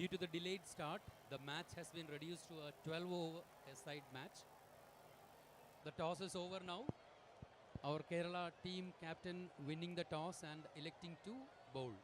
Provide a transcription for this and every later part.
Due to the delayed start, the match has been reduced to a 12-over side match. The toss is over now. Our Kerala team captain winning the toss and electing to bowl.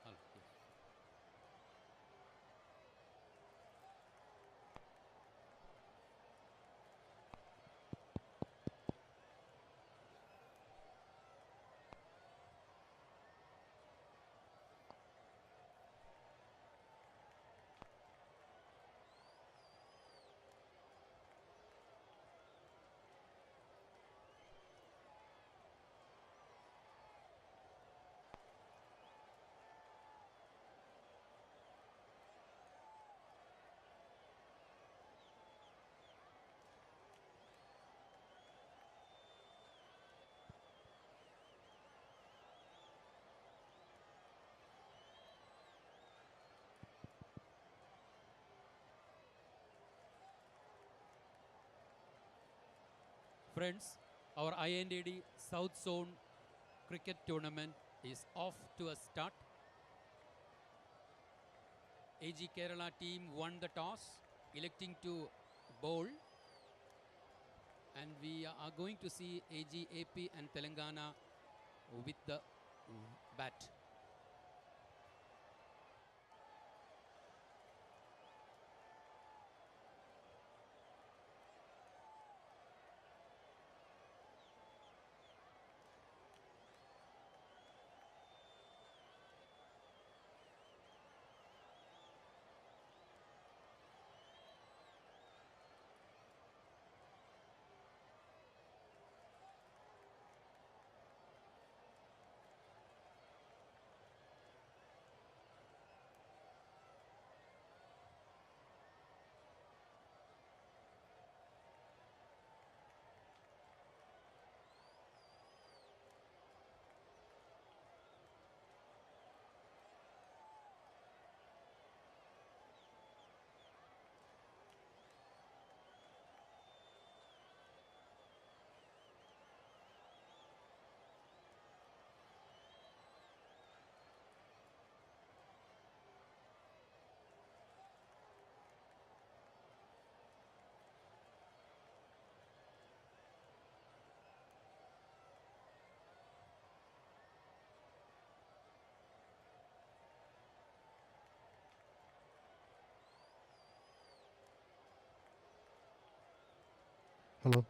Hello, yes. Friends, our INDD South Zone cricket tournament is off to a start. AG Kerala team won the toss, electing to bowl, and we are going to see AG AP and Telengana with the bat. Hello.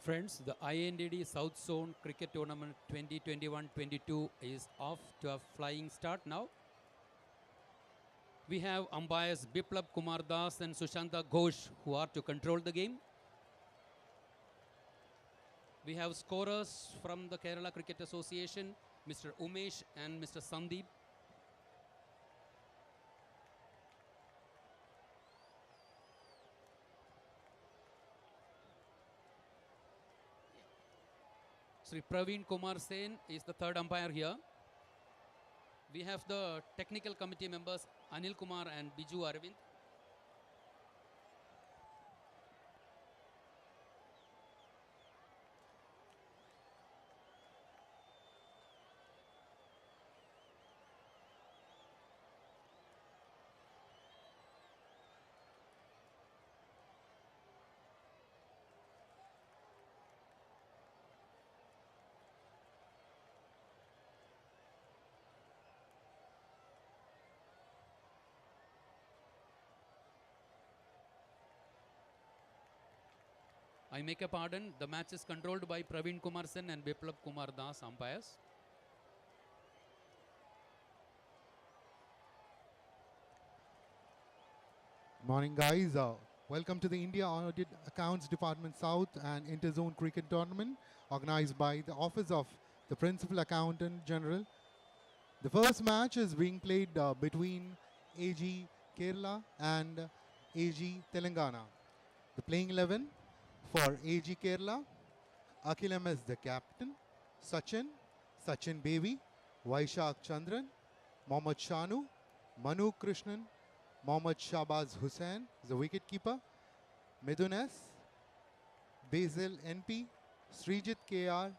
Friends, the INDD South Zone Cricket Tournament 2021-22 is off to a flying start now. We have umpires Biplab Kumar Das and Sushanta Ghosh who are to control the game. We have scorers from the Kerala Cricket Association, Mr. Umesh and Mr. Sandeep. Sri Praveen Kumar Sen is the third umpire here. We have the technical committee members Anil Kumar and Biju Arvind. I make a pardon, the match is controlled by Praveen Kumar Sen and Biplab Kumar Das umpires. Morning, guys. Welcome to the India Audit Accounts Department South and Interzone Cricket Tournament organized by the Office of the Principal Accountant General. The first match is being played between AG Kerala and AG Telengana. The playing 11 for AG Kerala, Akhil M. the captain, Sachin Baby, Vaishak Chandran, Mohammad Shanu, Manu Krishnan, Mohammad Shahbaz Hussain, the wicketkeeper, Midun S, Basil NP, Srijit KR,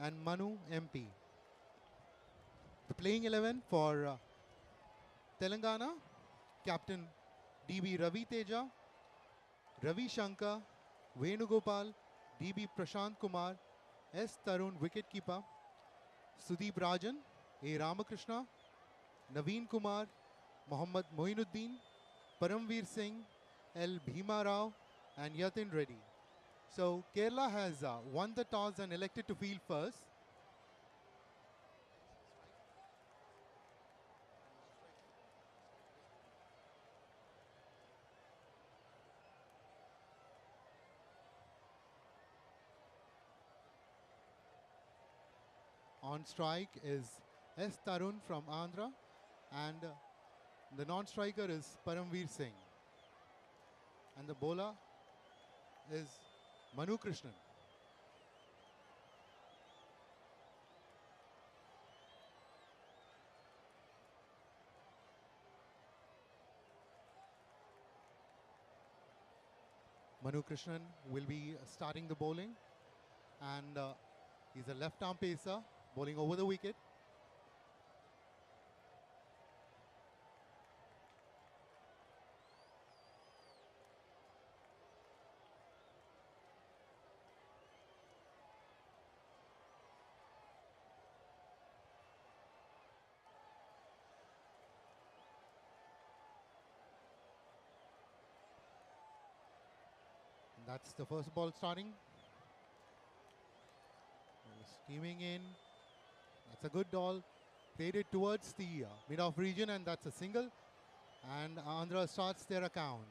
and Manu MP. The playing 11 for Telangana, Captain DB Ravi Teja, Ravi Shankar, Venugopal, DB Prashant Kumar, S. Tarun wicketkeeper, Sudeep Rajan, A. Ramakrishna, Naveen Kumar, Mohammad Moinuddin, Paramveer Singh, L. Bhima Rao, and Yatin Reddy. So Kerala has won the toss and elected to field first. On strike is S. Tarun from Andhra, and the non-striker is Paramveer Singh. And the bowler is Manu Krishnan. Manu Krishnan will be starting the bowling, and he's a left-arm pacer bowling over the wicket. That's the first ball starting. Steaming in. That's a good ball. Played it towards the mid-off region, and that's a single. And Andhra starts their account.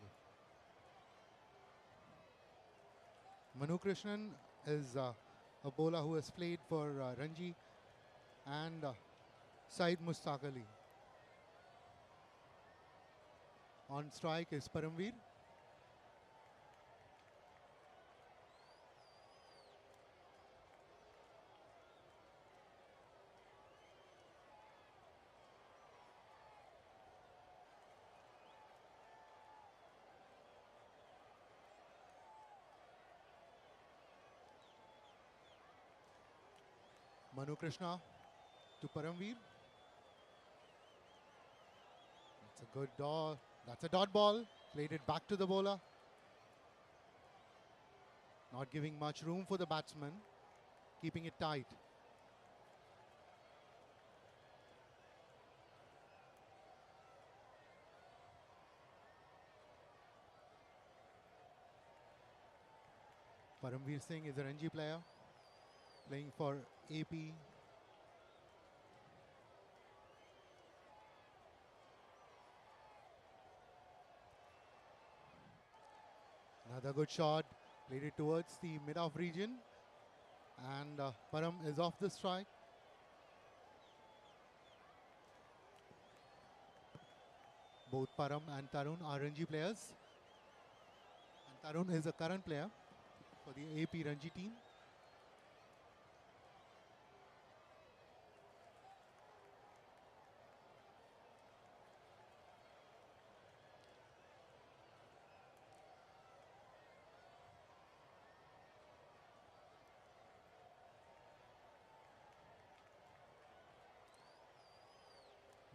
Manu Krishnan is a bowler who has played for Ranji and Said Mustaq Ali. On strike is Paramveer. Manu Krishna to Paramveer. That's a good dot. That's a dot ball. Played it back to the bowler. Not giving much room for the batsman. Keeping it tight. Paramveer Singh is a Ranji player playing for AP. Another good shot, played it towards the mid-off region, and Param is off the strike. Both Param and Tarun are Ranji players, and Tarun is a current player for the AP Ranji team.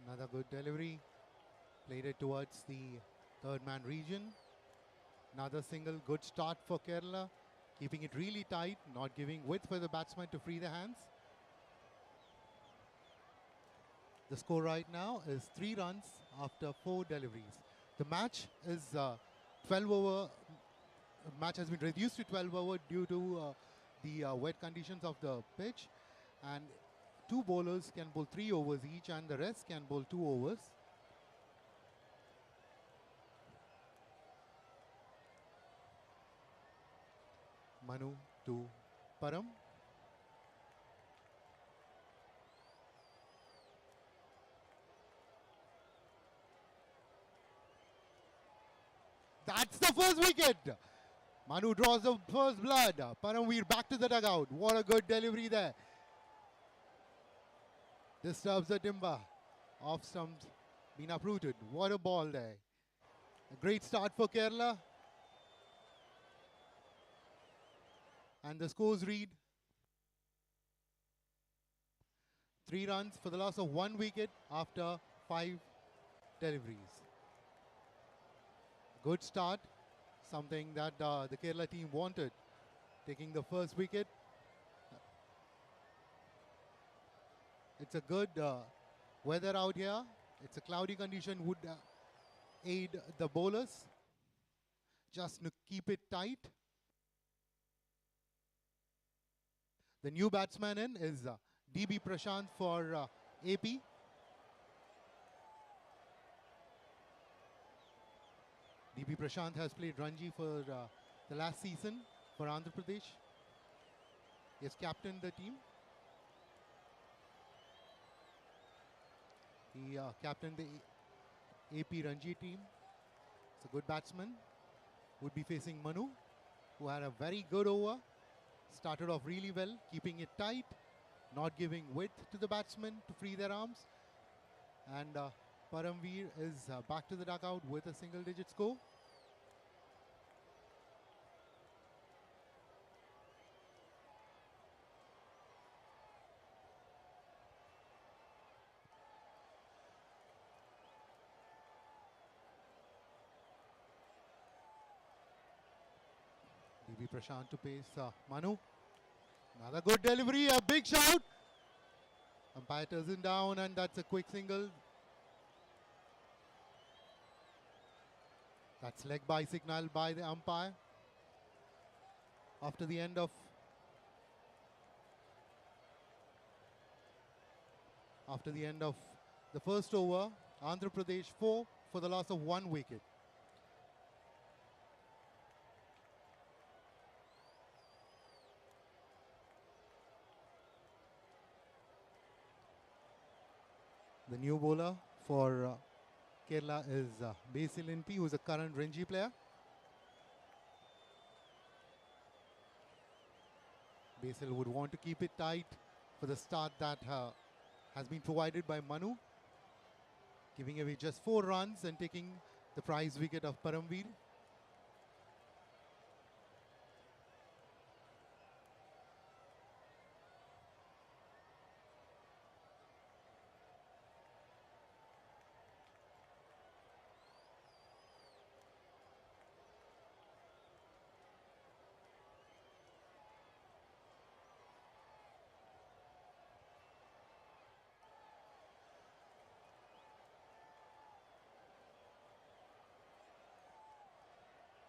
Another good delivery, played it towards the third man region. Another single, good start for Kerala, keeping it really tight, not giving width for the batsman to free the hands. The score right now is 3 runs after 4 deliveries. The match is 12 over. Match has been reduced to 12 over due to the wet conditions of the pitch, and 2 bowlers can bowl 3 overs each, and the rest can bowl 2 overs. Manu to Param. That's the first wicket. Manu draws the first blood. Paramveer back to the dugout. What a good delivery there. Disturbs the timber. Off stumps been uprooted. What a ball there. A great start for Kerala. And the scores read 3 runs for the loss of 1 wicket after 5 deliveries. Good start, something that the Kerala team wanted, taking the first wicket. It's a good weather out here. It's a cloudy condition, would aid the bowlers just to keep it tight. The new batsman in is DB Prashant for AP. DB Prashant has played Ranji for the last season for Andhra Pradesh. He has captained the team. He captained the AP Ranji team. It's a good batsman. Would be facing Manu, who had a very good over. Started off really well, keeping it tight, not giving width to the batsmen to free their arms. And Paramveer is back to the dugout with a single-digit score. DB Prashant to pace Manu. Another good delivery, a big shout. Umpire turns him down, and that's a quick single. That's leg by signal by the umpire. After the end of the first over, Andhra Pradesh 4 for the loss of 1 wicket. The new bowler for Kerala is Basil NP, who is a current Ranji player. Basil would want to keep it tight for the start that has been provided by Manu, giving away just 4 runs and taking the prize wicket of Paramveer.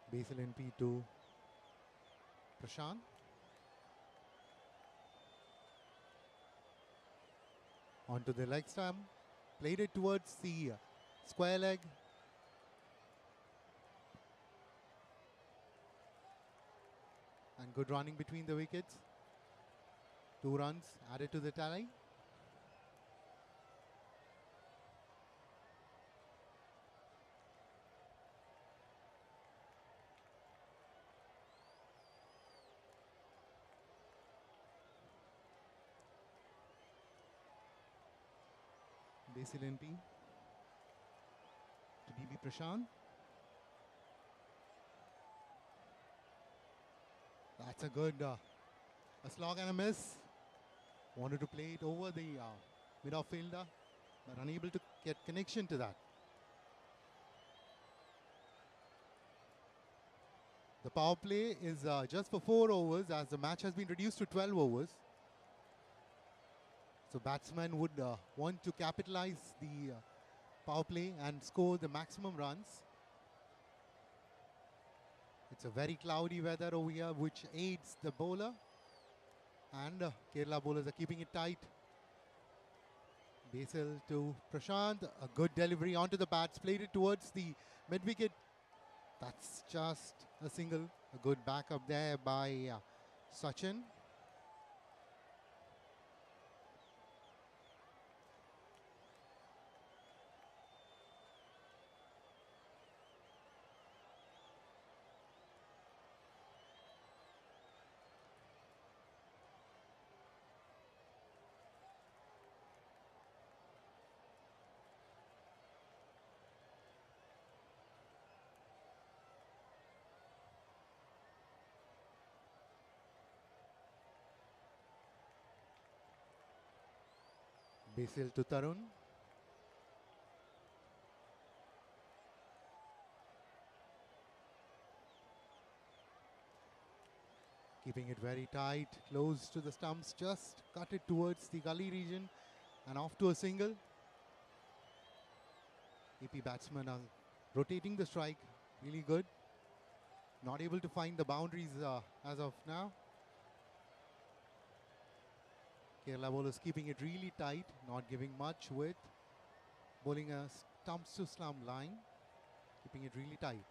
Basil NP to Prashant. Onto the leg stump. Played it towards the square leg. And good running between the wickets. 2 runs added to the tally. Basil NP to DB Prashant. That's a good a slog and a miss. Wanted to play it over the mid-off-fielder, but unable to get connection to that. The power play is just for 4 overs, as the match has been reduced to 12 overs. So batsmen would want to capitalize the power play and score the maximum runs. It's a very cloudy weather over here, which aids the bowler. And Kerala bowlers are keeping it tight. Basil to Prashant. A good delivery onto the bats. Played it towards the mid-wicket. That's just a single. A good backup there by Sachin. Basil to Tarun. Keeping it very tight, close to the stumps, just cut it towards the gully region and off to a single. AP batsmen are rotating the strike, really good. Not able to find the boundaries as of now. Kerala bowlers keeping it really tight, not giving much width. Bowling a stumps to slump line, keeping it really tight.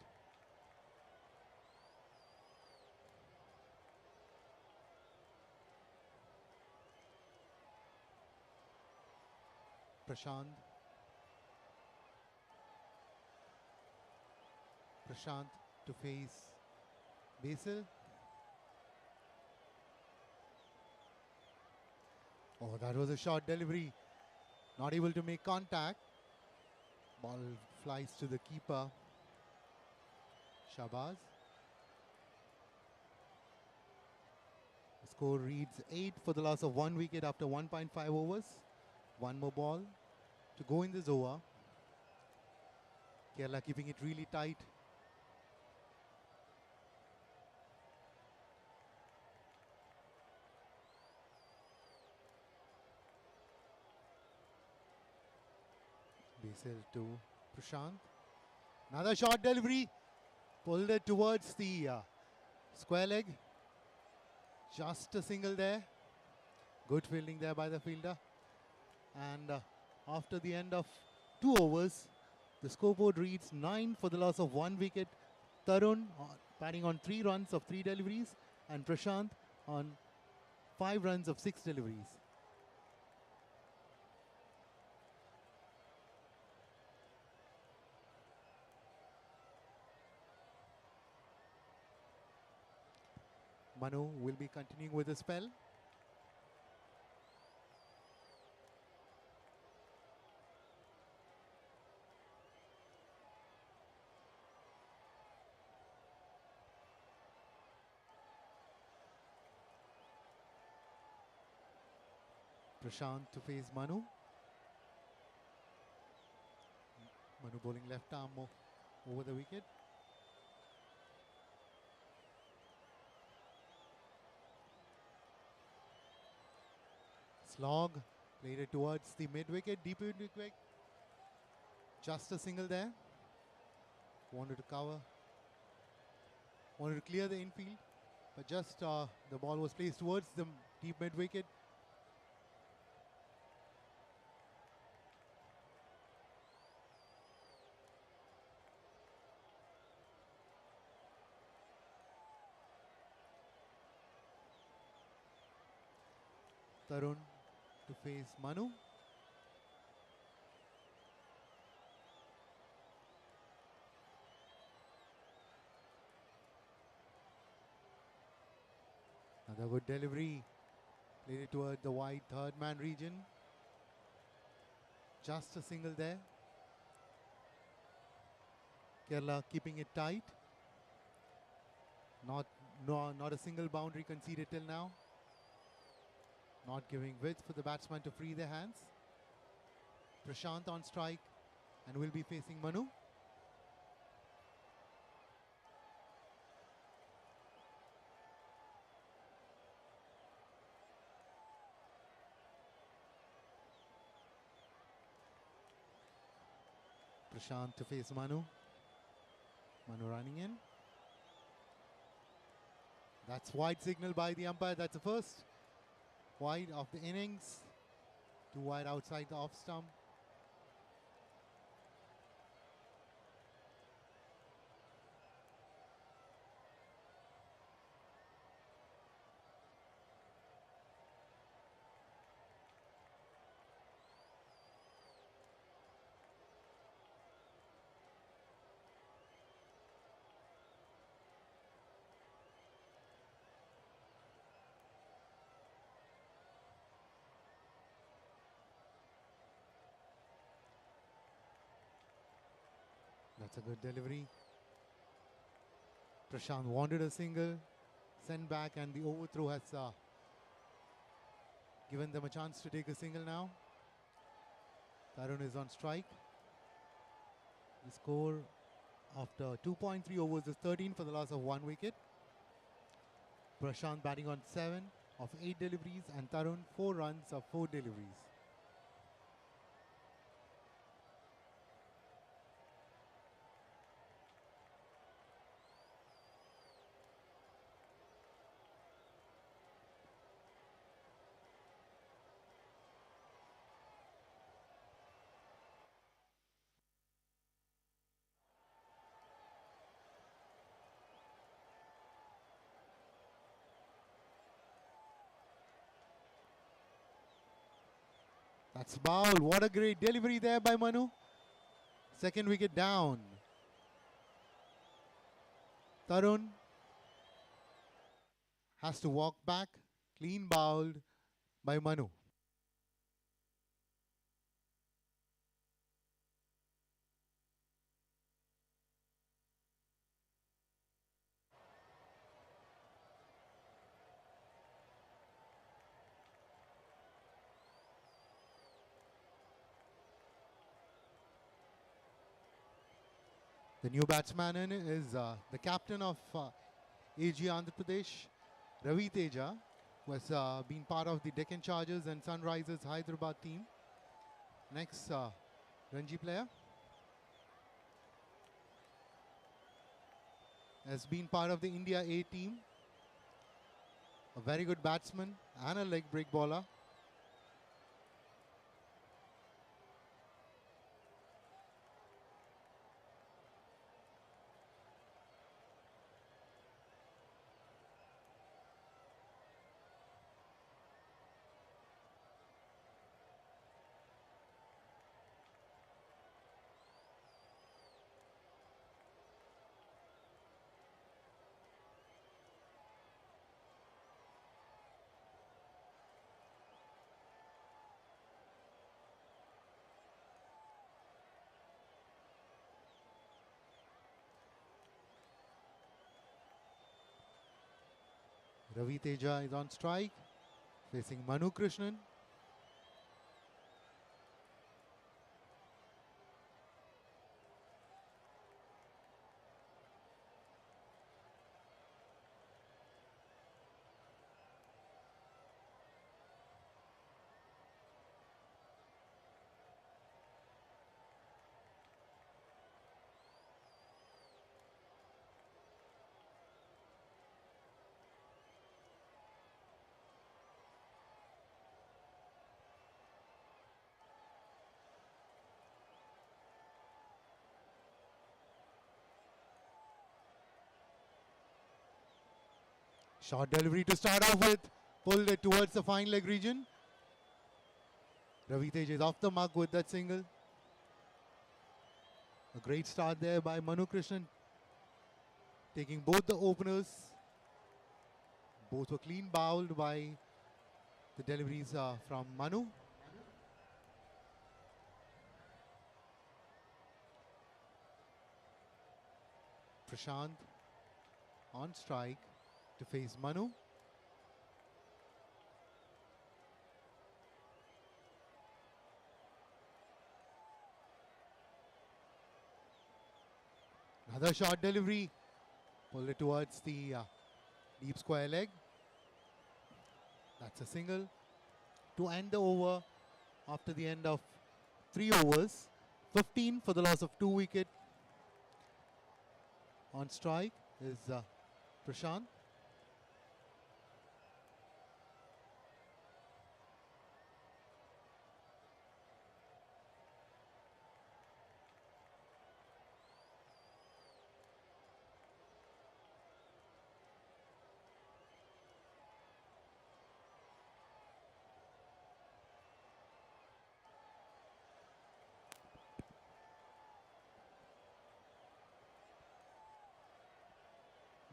Prashant. Prashant to face Basil. Oh, that was a short delivery. Not able to make contact. Ball flies to the keeper, Shabaz. The score reads 8 for the loss of 1 wicket after 1.5 overs. 1 more ball to go in this over. Kerala keeping it really tight. Basil to Prashant. Another short delivery. Pulled it towards the square leg. Just a single there. Good fielding there by the fielder. And after the end of 2 overs, the scoreboard reads 9 for the loss of 1 wicket. Tarun batting on 3 runs of 3 deliveries, and Prashant on 5 runs of 6 deliveries. Manu will be continuing with the spell. Prashant to face Manu. Manu bowling left arm over the wicket. Slog, played it towards the mid-wicket, deep mid-wicket. Just a single there. Wanted to cover. Wanted to clear the infield. but just the ball was placed towards the deep mid wicket. Tarun to face Manu. Another good delivery. Played it toward the wide third man region. Just a single there. Kerala keeping it tight. Not a single boundary conceded till now. Not giving width for the batsman to free their hands. Prashant on strike and will be facing Manu. Prashant to face Manu. Manu running in. That's wide signal by the umpire. That's the first wide of the innings. 2 wide outside the off stump. That's a good delivery. Prashant wanted a single, sent back, and the overthrow has given them a chance to take a single now. Tarun is on strike. The score after 2.3 overs is 13 for the loss of 1 wicket. Prashant batting on 7 of 8 deliveries and Tarun 4 runs of 4 deliveries. That's bowled. What a great delivery there by Manu. Second wicket down. Tarun has to walk back. Clean bowled by Manu. The new batsman in is the captain of AG Andhra Pradesh, Ravi Teja, who has been part of the Deccan Chargers and Sunrisers Hyderabad team. Next, Ranji player. Has been part of the India A team. A very good batsman and a leg break bowler. Ravi Teja is on strike, facing Manu Krishnan. Short delivery to start off with. Pulled it towards the fine leg region. Ravi Tej is off the mark with that single. A great start there by Manu Krishnan, taking both the openers. Both were clean bowled by the deliveries from Manu. Prashant on strike to face Manu. Another short delivery. Pull it towards the deep square leg. That's a single to end the over after the end of 3 overs. 15 for the loss of 2 wickets. On strike is Prashant.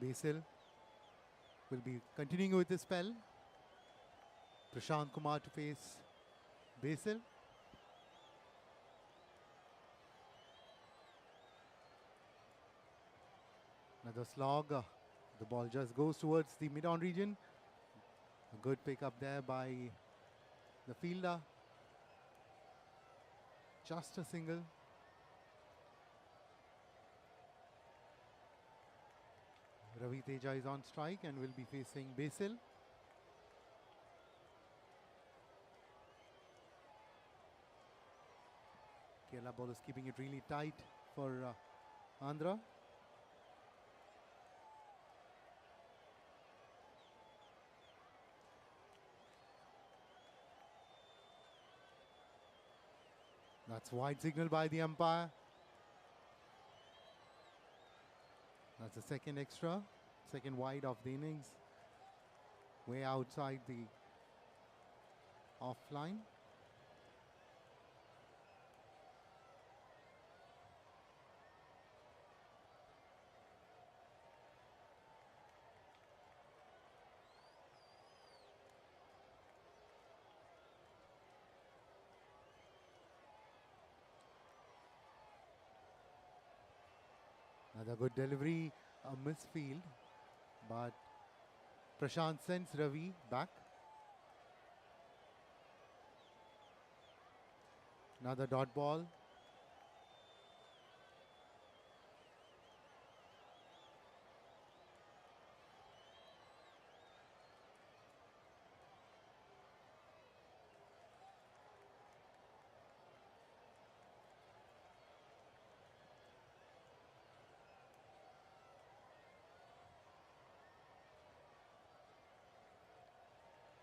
Basil will be continuing with the spell. Prashant Kumar to face Basil. Another slog. The ball just goes towards the mid-on region. A good pick up there by the fielder. Just a single. Ravi Teja is on strike and will be facing Basil. Kerala bowlers keeping it really tight for Andhra. That's wide signal by the umpire. That's the second extra, second wide of the innings. Way outside the off line. Another good delivery, a misfield, but Prashant sends Ravi back. Another dot ball.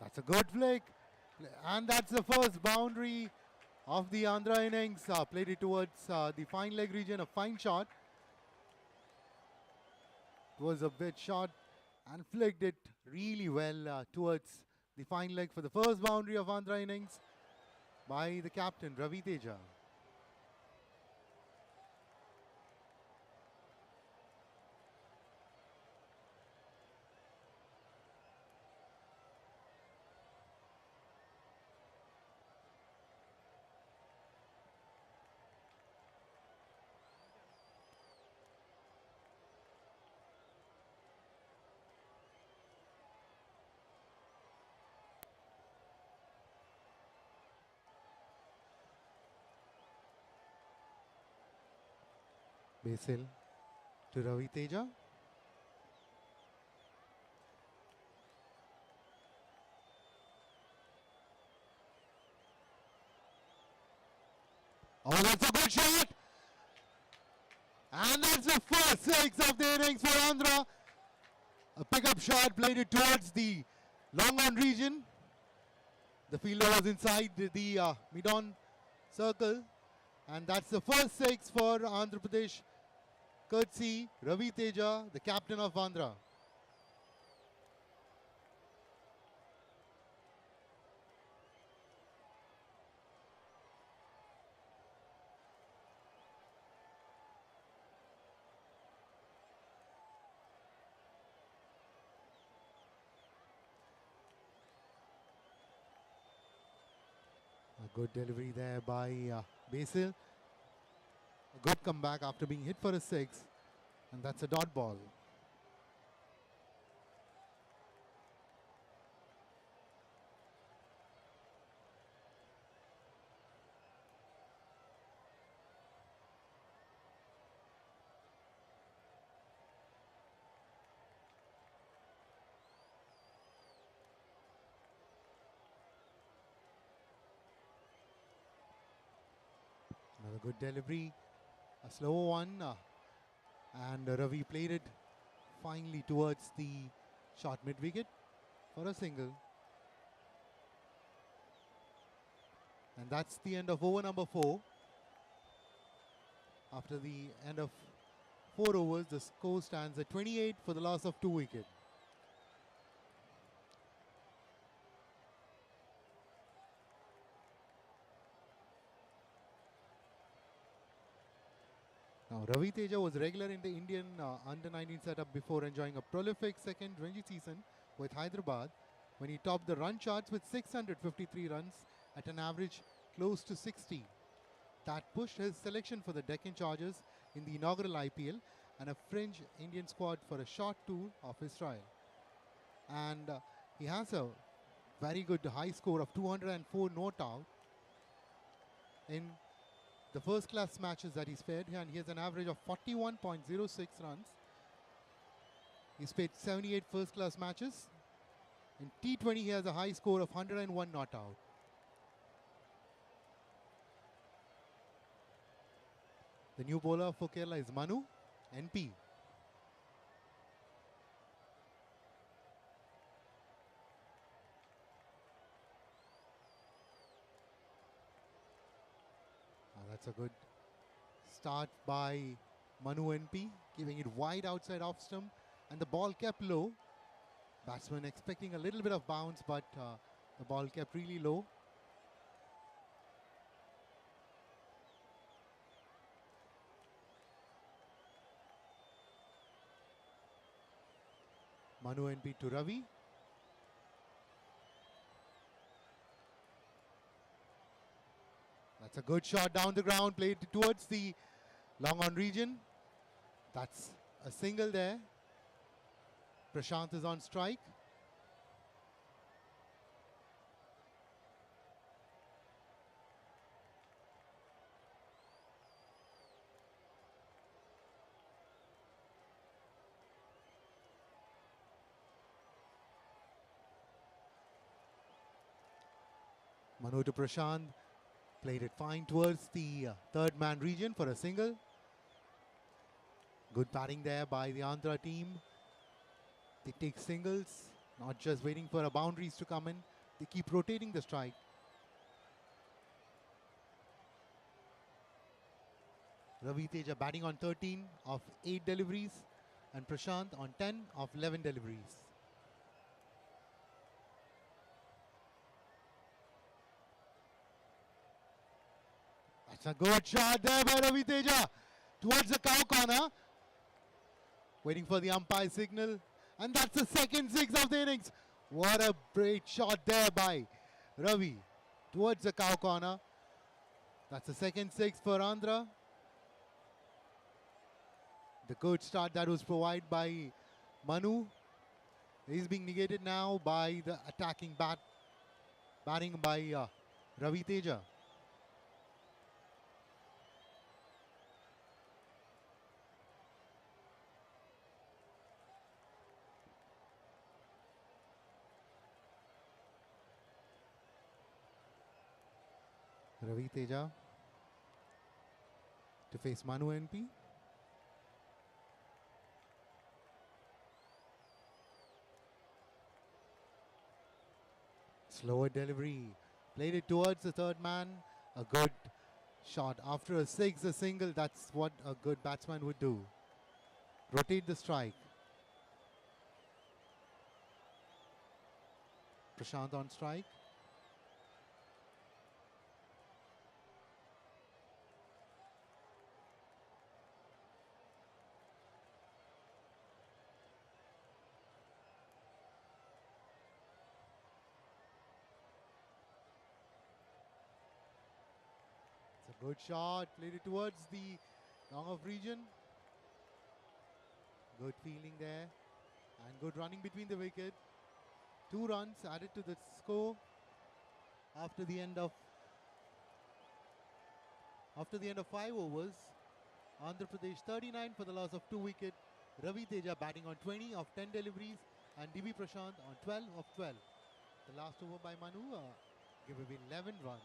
That's a good flick. And that's the first boundary of the Andhra innings. Played it towards the fine leg region. A fine shot. It was a bit short and flicked it really well towards the fine leg for the first boundary of Andhra innings by the captain, Ravi Teja. Basil to Ravi Teja. Oh, that's a good shot! And that's the first 6 of the innings for Andhra. A pickup shot played it towards the long on region. The fielder was inside the mid-on circle. And that's the first 6 for Andhra Pradesh. Courtesy Ravi Teja, the captain of Andhra. A good delivery there by Basil. A good comeback after being hit for a 6. And that's a dot ball. Another good delivery. A slow one. And Ravi played it finely towards the short mid-wicket for a single. And that's the end of over number 4. After the end of 4 overs, the score stands at 28 for the loss of 2 wickets. Now, Ravi Teja was regular in the Indian under-19 setup before enjoying a prolific second Ranji season with Hyderabad when he topped the run charts with 653 runs at an average close to 60. That pushed his selection for the Deccan Chargers in the inaugural IPL and a fringe Indian squad for a short tour of his trial. And he has a very good high score of 204 not out in the first class matches that he's played, and he has an average of 41.06 runs. He's played 78 first class matches. In T20 he has a high score of 101 not out. The new bowler for Kerala is Manu, NP. That's a good start by Manu NP, giving it wide outside off stump, and the ball kept low. Batsman expecting a little bit of bounce, but the ball kept really low. Manu NP to Ravi. That's a good shot down the ground, played towards the long on region. That's a single there. Prashant is on strike. Manu to Prashant. Played it fine towards the third man region for a single. Good batting there by the Andhra team. They take singles, not just waiting for boundaries to come in. They keep rotating the strike. Ravi Teja batting on 13 of 8 deliveries and Prashant on 10 of 11 deliveries. That's a good shot there by Ravi Teja towards the cow corner. Waiting for the umpire signal. And that's the second 6 of the innings. What a great shot there by Ravi towards the cow corner. That's the second 6 for Andhra. The good start that was provided by Manu is being negated now by the attacking batting by Ravi Teja. Ravi Teja to face Manu NP. Slower delivery. Played it towards the third man. A good shot. After a 6, a single. That's what a good batsman would do. Rotate the strike. Prashant on strike. Good shot, played it towards the long off region. Good fielding there and good running between the wicket. 2 runs added to the score after the end of 5 overs. Andhra Pradesh 39 for the loss of 2 wickets. Ravi Teja batting on 20 of 10 deliveries and Divi Prashant on 12 of 12. The last over by Manu gave away 11 runs.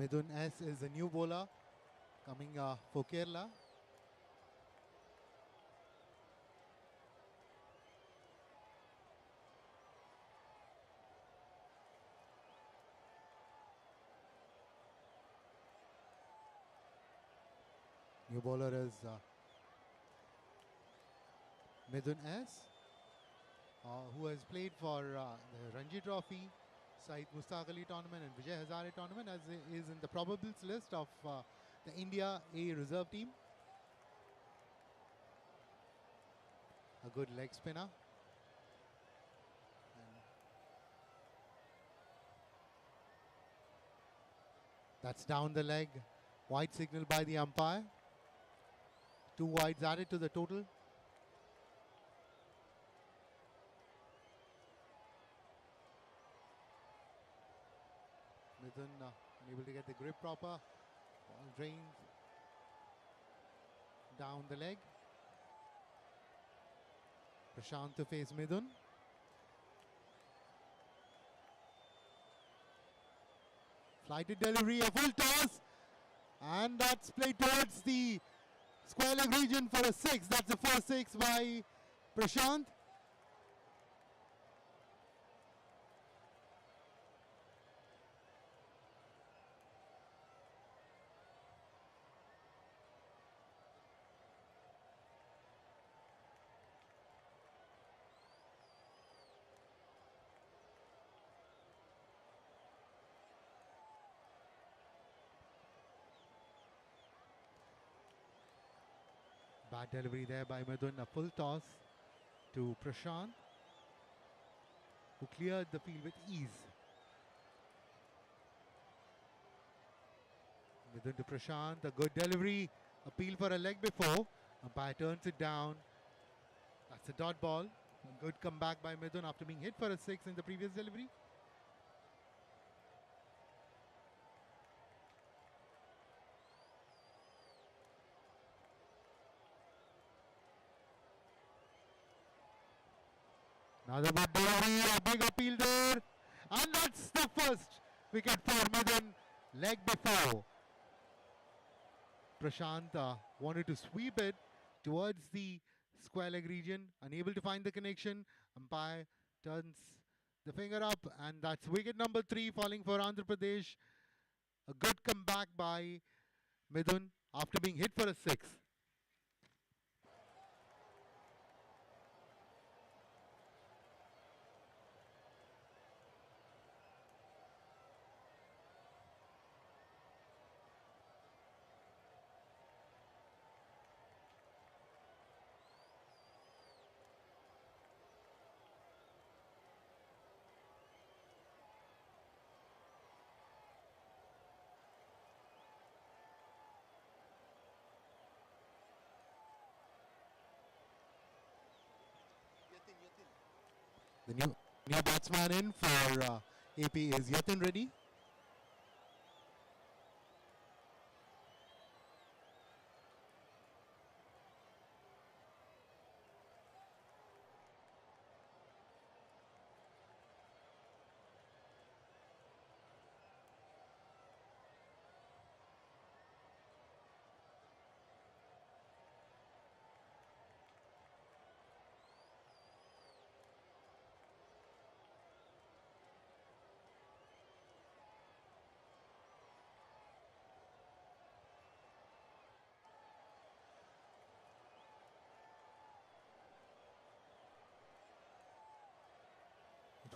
Midun S is a new bowler coming for Kerala. New bowler is Midun S, who has played for the Ranji Trophy, Saeed Mustaq Ali tournament and Vijay Hazare tournament, as is in the probables list of the India A reserve team. A good leg spinner. That's down the leg. Wide signal by the umpire. 2 wides added to the total. Midun unable to get the grip proper. Ball drains down the leg. Prashant to face Midun. Flighted delivery, a full toss. And that's played towards the square leg region for a 6. That's the first 6 by Prashant. Bad delivery there by Midun. A full toss to Prashant, who cleared the field with ease. Midun to Prashant. A good delivery. Appeal for a leg before. Umpire turns it down. That's a dot ball. A good comeback by Midun after being hit for a 6 in the previous delivery. Another good delivery, a big appeal there. And that's the first wicket for Midun, leg before. Prashant wanted to sweep it towards the square leg region, unable to find the connection. Umpire turns the finger up, and that's wicket number 3 falling for Andhra Pradesh. A good comeback by Midun after being hit for a 6. The new batsman in for AP is Yatin Reddy.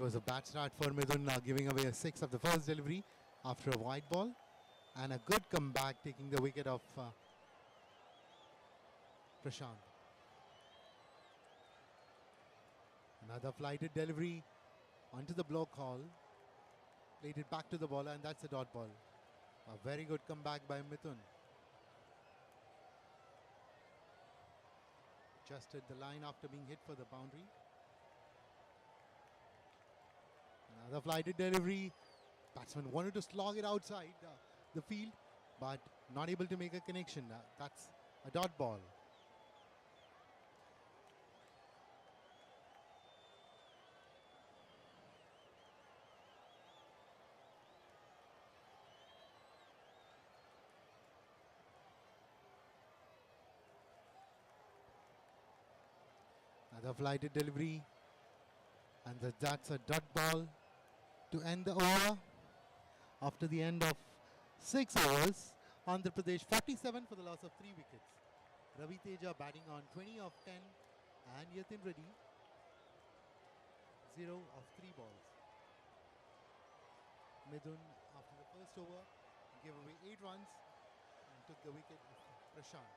was a bad start for Midun, giving away a 6 of the first delivery after a wide ball. And a good comeback, taking the wicket of Prashant. Another flighted delivery onto the block hall. Played it back to the bowler, and that's a dot ball. A very good comeback by Mithun. Adjusted the line after being hit for the boundary. Another flighted delivery. Batsman wanted to slog it outside the field, but not able to make a connection. That's a dot ball. Another flighted delivery, and that's a dot ball to end the over. After the end of 6 overs, Andhra Pradesh 47 for the loss of 3 wickets. Ravi Teja batting on 20 of 10 and Yatin Reddy 0 of 3 balls. Midun, after the first over, gave away 8 runs and took the wicket of Prashant.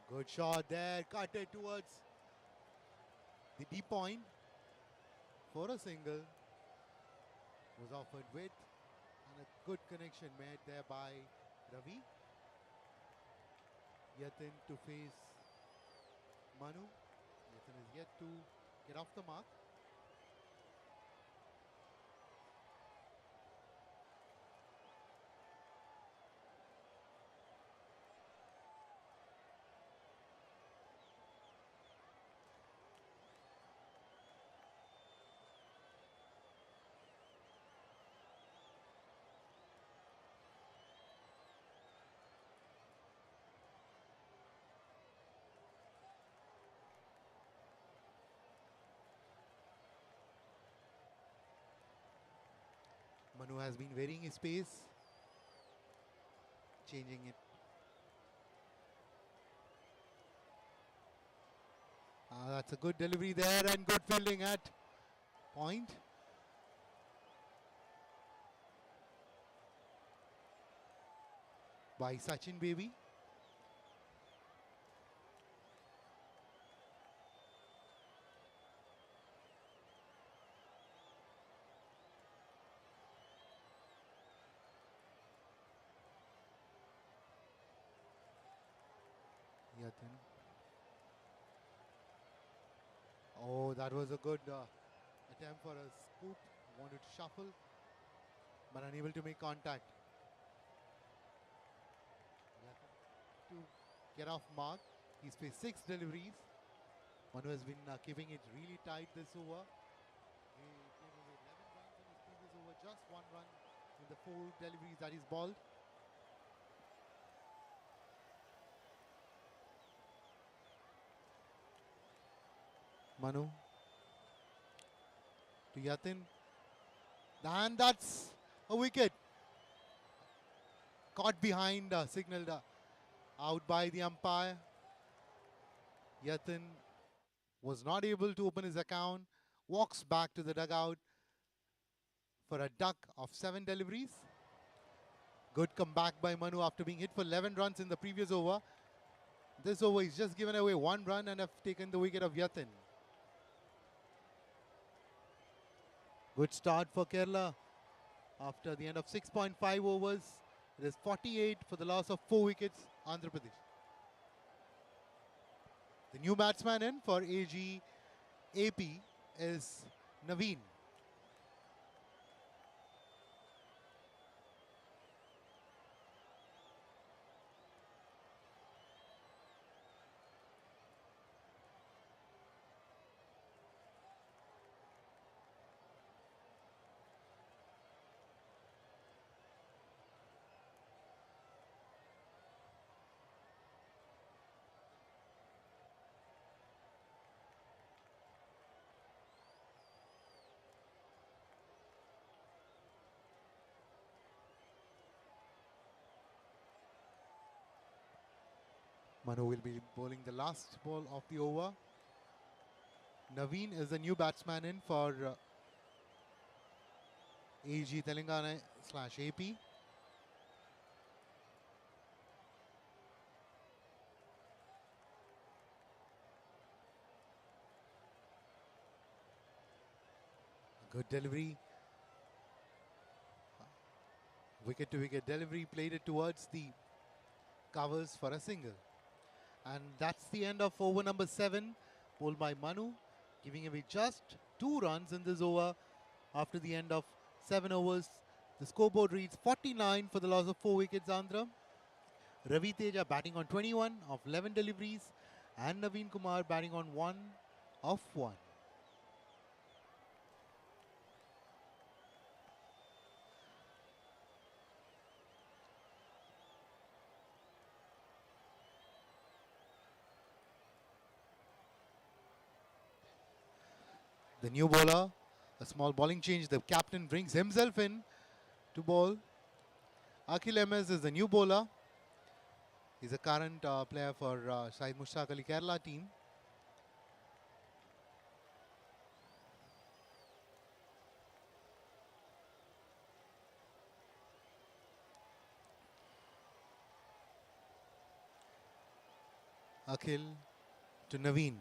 Good shot there, cut it towards the deep point for a single. Was offered width and a good connection made there by Ravi. Yatin to face Manu. Yatin is yet to get off the mark. Manu has been varying his pace, changing it. That's a good delivery there and good fielding at point. By Sachin Baby. Yatin. Oh, that was a good attempt for a scoop. Wanted to shuffle, but unable to make contact. Yatin to get off mark. He's faced 6 deliveries. Manu has been keeping it really tight this over. He gave away 11 runs in his previous over, just 1 run in the 4 deliveries that he's bowled. Manu to Yatin, and that's a wicket. Caught behind, signaled out by the umpire. Yatin was not able to open his account, walks back to the dugout for a duck of 7 deliveries. Good comeback by Manu after being hit for 11 runs in the previous over. This over he's just given away 1 run and have taken the wicket of Yatin. Good start for Kerala. After the end of 6.5 overs, it is 48 for the loss of 4 wickets, Andhra Pradesh. The new batsman in for AG AP is Naveen. Manu will be bowling the last ball of the over. Naveen is the new batsman in for AG Telengana / AP. Good delivery. Wicket to wicket delivery, played it towards the covers for a single. And that's the end of over number 7, bowled by Manu, giving away just 2 runs in this over after the end of 7 overs. The scoreboard reads 49 for the loss of 4 wickets, Andhra. Ravi Teja batting on 21 of 11 deliveries and Naveen Kumar batting on 1 of 1. The new bowler, a small bowling change. The captain brings himself in to bowl. Akhil MS is the new bowler. He's a current player for Syed Mushtaq Ali Kerala team. Akhil to Naveen.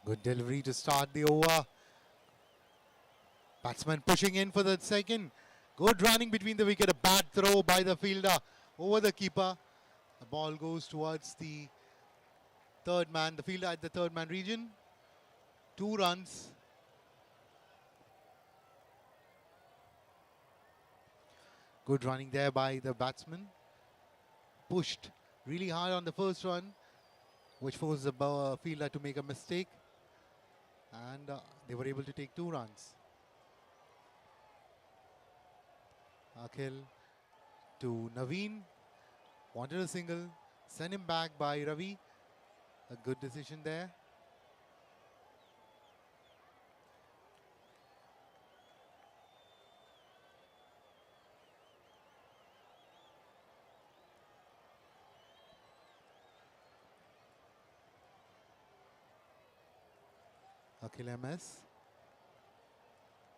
Good delivery to start the over. Batsman pushing in for the second. Good running between the wicket. A bad throw by the fielder over the keeper. The ball goes towards the third man, the fielder at the third man region. 2 runs. Good running there by the batsman. Pushed really hard on the first run, which forced the fielder to make a mistake. And they were able to take 2 runs. Akhil to Naveen. Wanted a single. Sent him back by Ravi. A good decision there. Akhil MS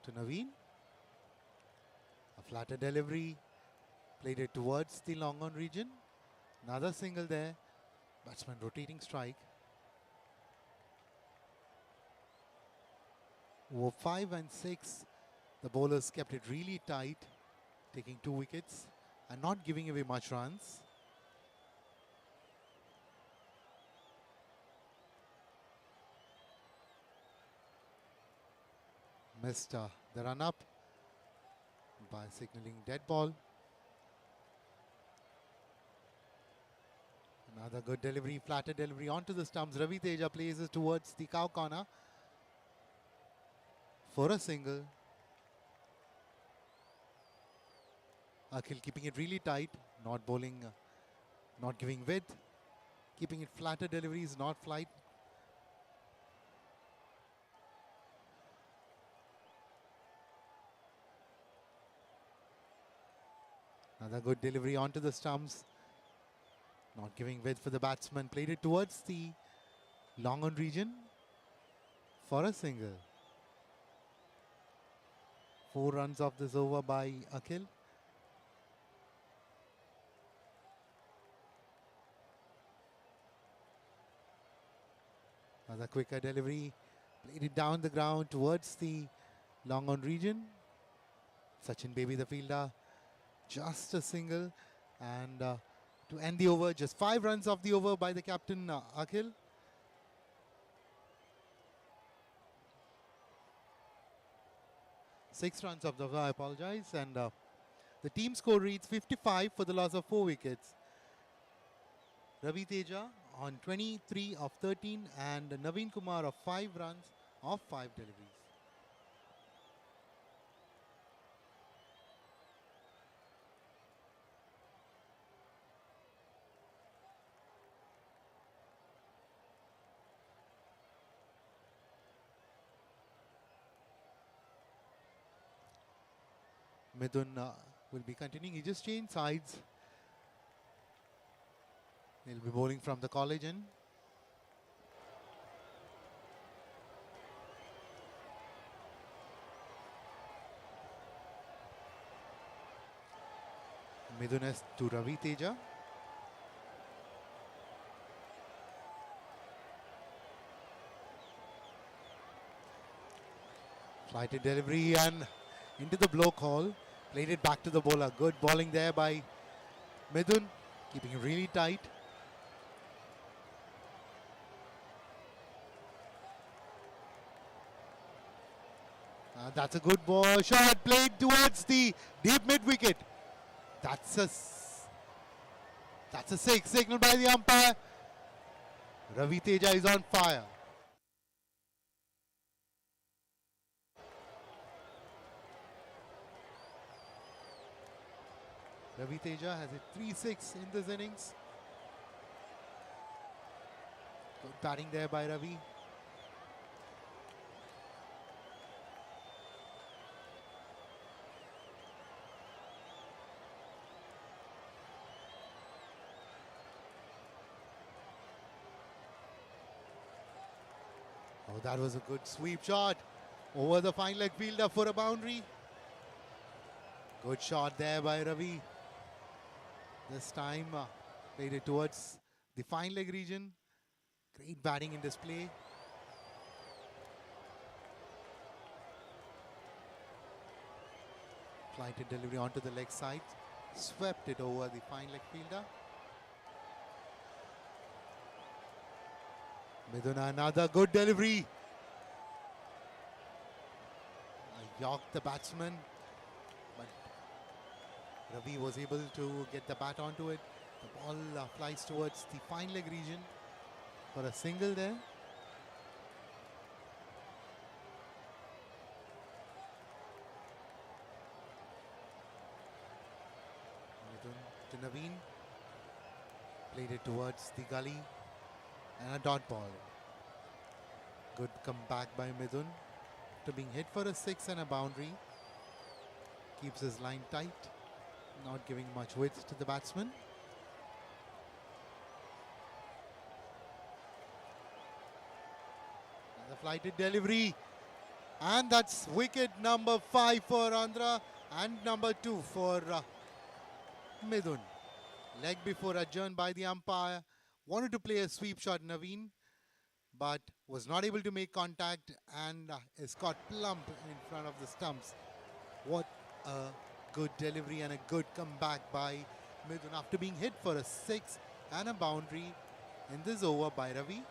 to Naveen. A flatter delivery. Played it towards the long on region. Another single there. Batsman rotating strike. Over 5 and 6, the bowlers kept it really tight, taking 2 wickets and not giving away much runs. Missed the run up by signaling dead ball. Another good delivery, flatter delivery onto the stumps. Ravi Teja places towards the cow corner for a single. Akhil keeping it really tight, not bowling, not giving width, keeping it flatter deliveries, not flight. Another good delivery onto the stumps. Not giving width for the batsman. Played it towards the long on region for a single. 4 runs off this over by Akhil. Another quicker delivery. Played it down the ground towards the long on region. Sachin Baby, the fielder. Just a single. And to end the over, just 5 runs off the over by the captain Akhil. Six runs off the over, I apologize. And the team score reads 55 for the loss of 4 wickets. Ravi Teja on 23 of 13 and Naveen Kumar of 5 runs of 5 deliveries. Midun will be continuing. He just changed sides. He'll be bowling from the college end. Midun is to Ravi Teja. Flighted delivery and into the block hole. Played it back to the bowler. Good bowling there by Midun, keeping it really tight. That's a good ball. Shot played towards the deep mid wicket. That's a six. Signal by the umpire. Ravi Teja is on fire. Ravi Teja has hit 3-6 in this innings. Good batting there by Ravi. Oh, that was a good sweep shot over the fine leg fielder for a boundary. Good shot there by Ravi. This time played it towards the fine leg region. Great batting in display. Flighted delivery onto the leg side. Swept it over the fine leg fielder. Midun, another good delivery. Yorked the batsman, but Ravi was able to get the bat onto it. The ball flies towards the fine leg region for a single there. Midun to Naveen. Played it towards the gully and a dot ball. Good comeback by Midun to being hit for a 6 and a boundary. Keeps his line tight, not giving much width to the batsman. And the flighted delivery, and that's wicket number 5 for Andhra and number 2 for Midun. Leg before adjourned by the umpire. Wanted to play a sweep shot, Naveen, but was not able to make contact and is caught plump in front of the stumps. What a good delivery and a good comeback by Midun after being hit for a 6 and a boundary in this over by Ravi.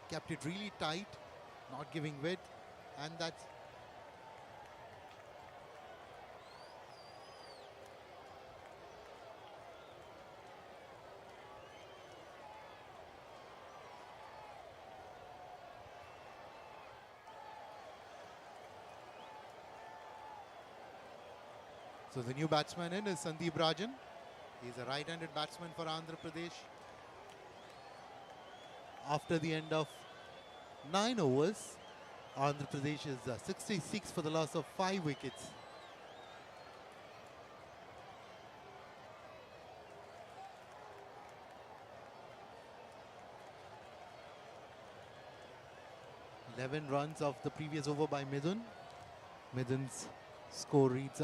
Kept it really tight, not giving width, and that's so the new batsman in is Sandeep Rajan. He's a right-handed batsman for Andhra Pradesh. After the end of 9 overs, Andhra Pradesh is 66 for the loss of 5 wickets. (11 runs of the previous over by Midun. Midun's score reads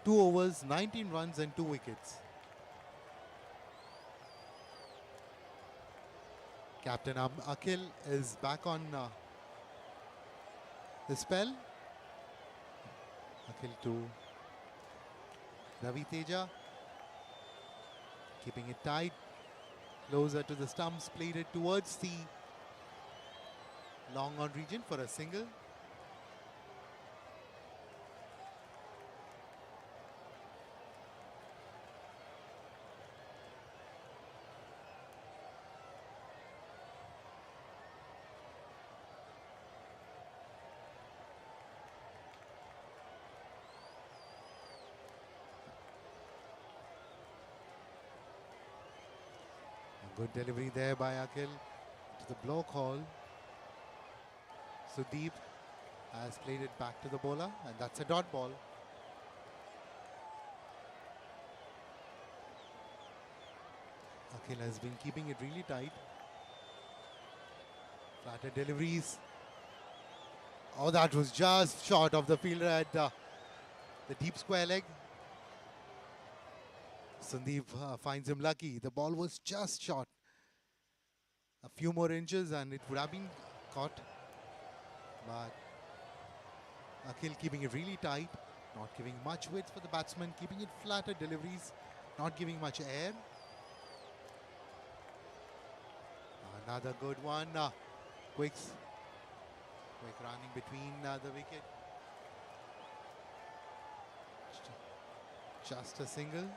2 overs, 19 runs and 2 wickets. Captain Akhil is back on the spell. Akhil to Ravi Teja. Keeping it tight. Closer to the stumps. Played it towards the long on region for a single. Good delivery there by Akhil to the block hole. Sudeep has played it back to the bowler, and that's a dot ball. Akhil has been keeping it really tight. Flatter deliveries. Oh, that was just short of the fielder at the deep square leg. Sandeep finds him lucky. The ball was just short. A few more inches and it would have been caught. But Akhil keeping it really tight. Not giving much width for the batsman. Keeping it flatter deliveries. Not giving much air. Another good one. Quick running between the wicket. Just a single.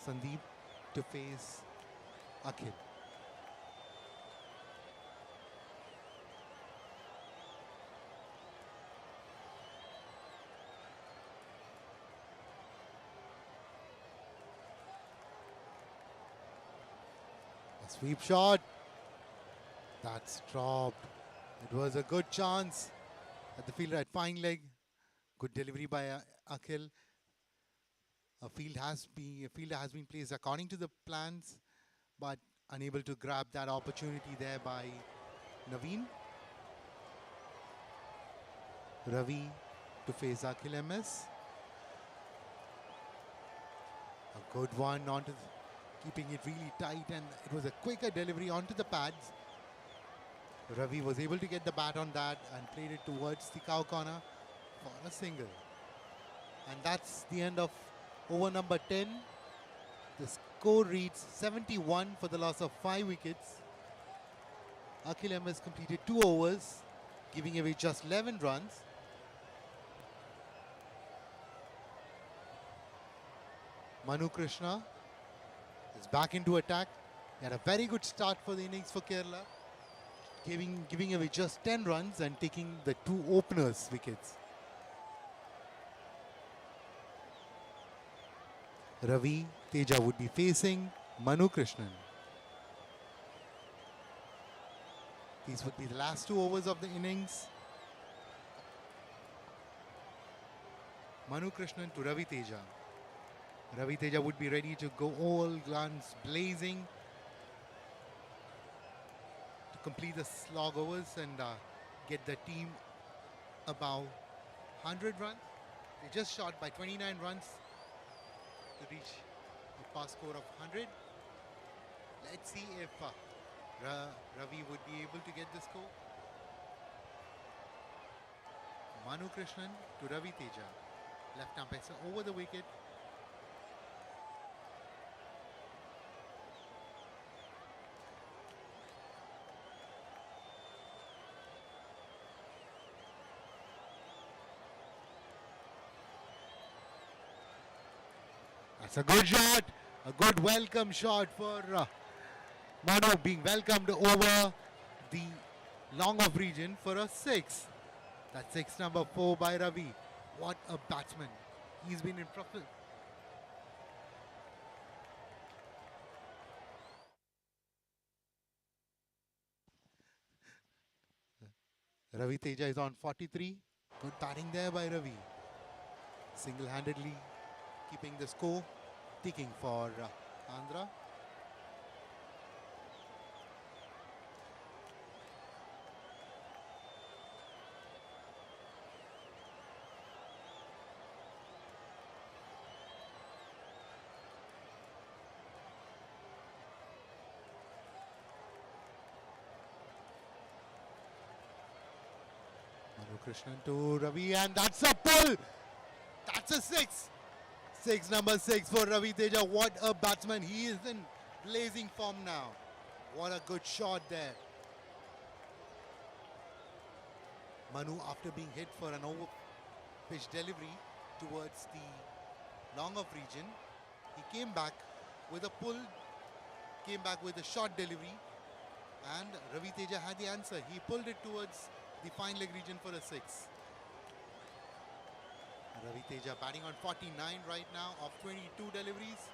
Sandeep to face Akhil. A sweep shot. That's dropped. It was a good chance at the fielder at fine leg. Good delivery by Akhil. A fielder has been placed according to the plans, but unable to grab that opportunity there by Naveen. Ravi to face Akhil MS. A good one onto keeping it really tight, and it was a quicker delivery onto the pads. Ravi was able to get the bat on that and played it towards the cow corner for a single. And that's the end of over number 10. The score reads 71 for the loss of 5 wickets. Akhil MS completed 2 overs, giving away just 11 runs. Manu Krishna is back into attack. He had a very good start for the innings for Kerala, giving away just 10 runs and taking the 2 openers' wickets. Ravi Teja would be facing Manu Krishnan. These would be the last 2 overs of the innings. Manu Krishnan to Ravi Teja. Ravi Teja would be ready to go all guns blazing to complete the slog overs and get the team above 100 runs. They just shot by 29 runs to reach a pass score of 100. Let's see if Ravi would be able to get the score. Manu Krishnan to Ravi Teja. Left arm pacer over the wicket. That's a good shot, a good welcome shot for Manu, being welcomed over the long off region for a 6. That's 6 number 4 by Ravi. What a batsman. He's been in profit. Ravi Teja is on 43. Good batting there by Ravi. Single-handedly keeping the score ticking for Andhra. Manu Krishnan to Ravi, and that's a pull! That's a 6! 6 number 6 for Ravi Teja. What a batsman. He is in blazing form now. What a good shot there. Manu, after being hit for an over pitch delivery towards the long off region, he came back with a pull, came back with a short delivery, and Ravi Teja had the answer. He pulled it towards the fine leg region for a 6. Ravi Teja batting on 49 right now of 22 deliveries.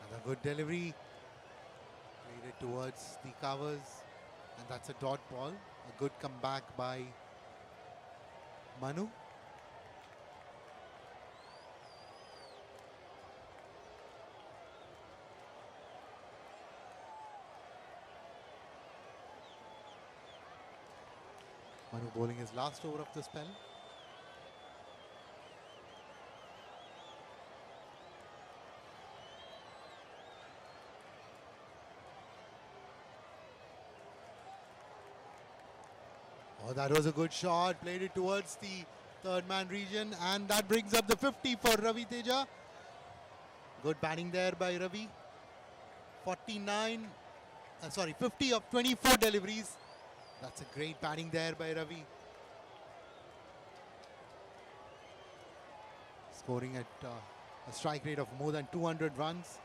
Another good delivery. Played it towards the covers. And that's a dot ball. A good comeback by Manu. Manu bowling his last over of the spell. Oh, that was a good shot. Played it towards the third man region, and that brings up the 50 for Ravi Teja. Good batting there by Ravi. 50 of 24 deliveries. That's a great batting there by Ravi. Scoring at a strike rate of more than 200 runs.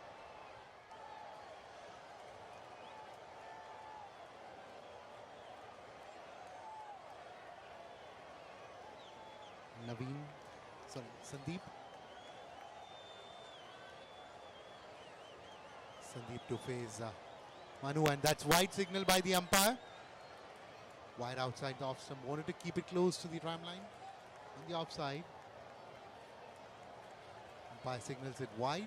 Sandeep. Sandeep to face Manu, and that's wide signal by the umpire. Wide outside the off stump. Wanted to keep it close to the tram line. On the offside. Umpire signals it wide.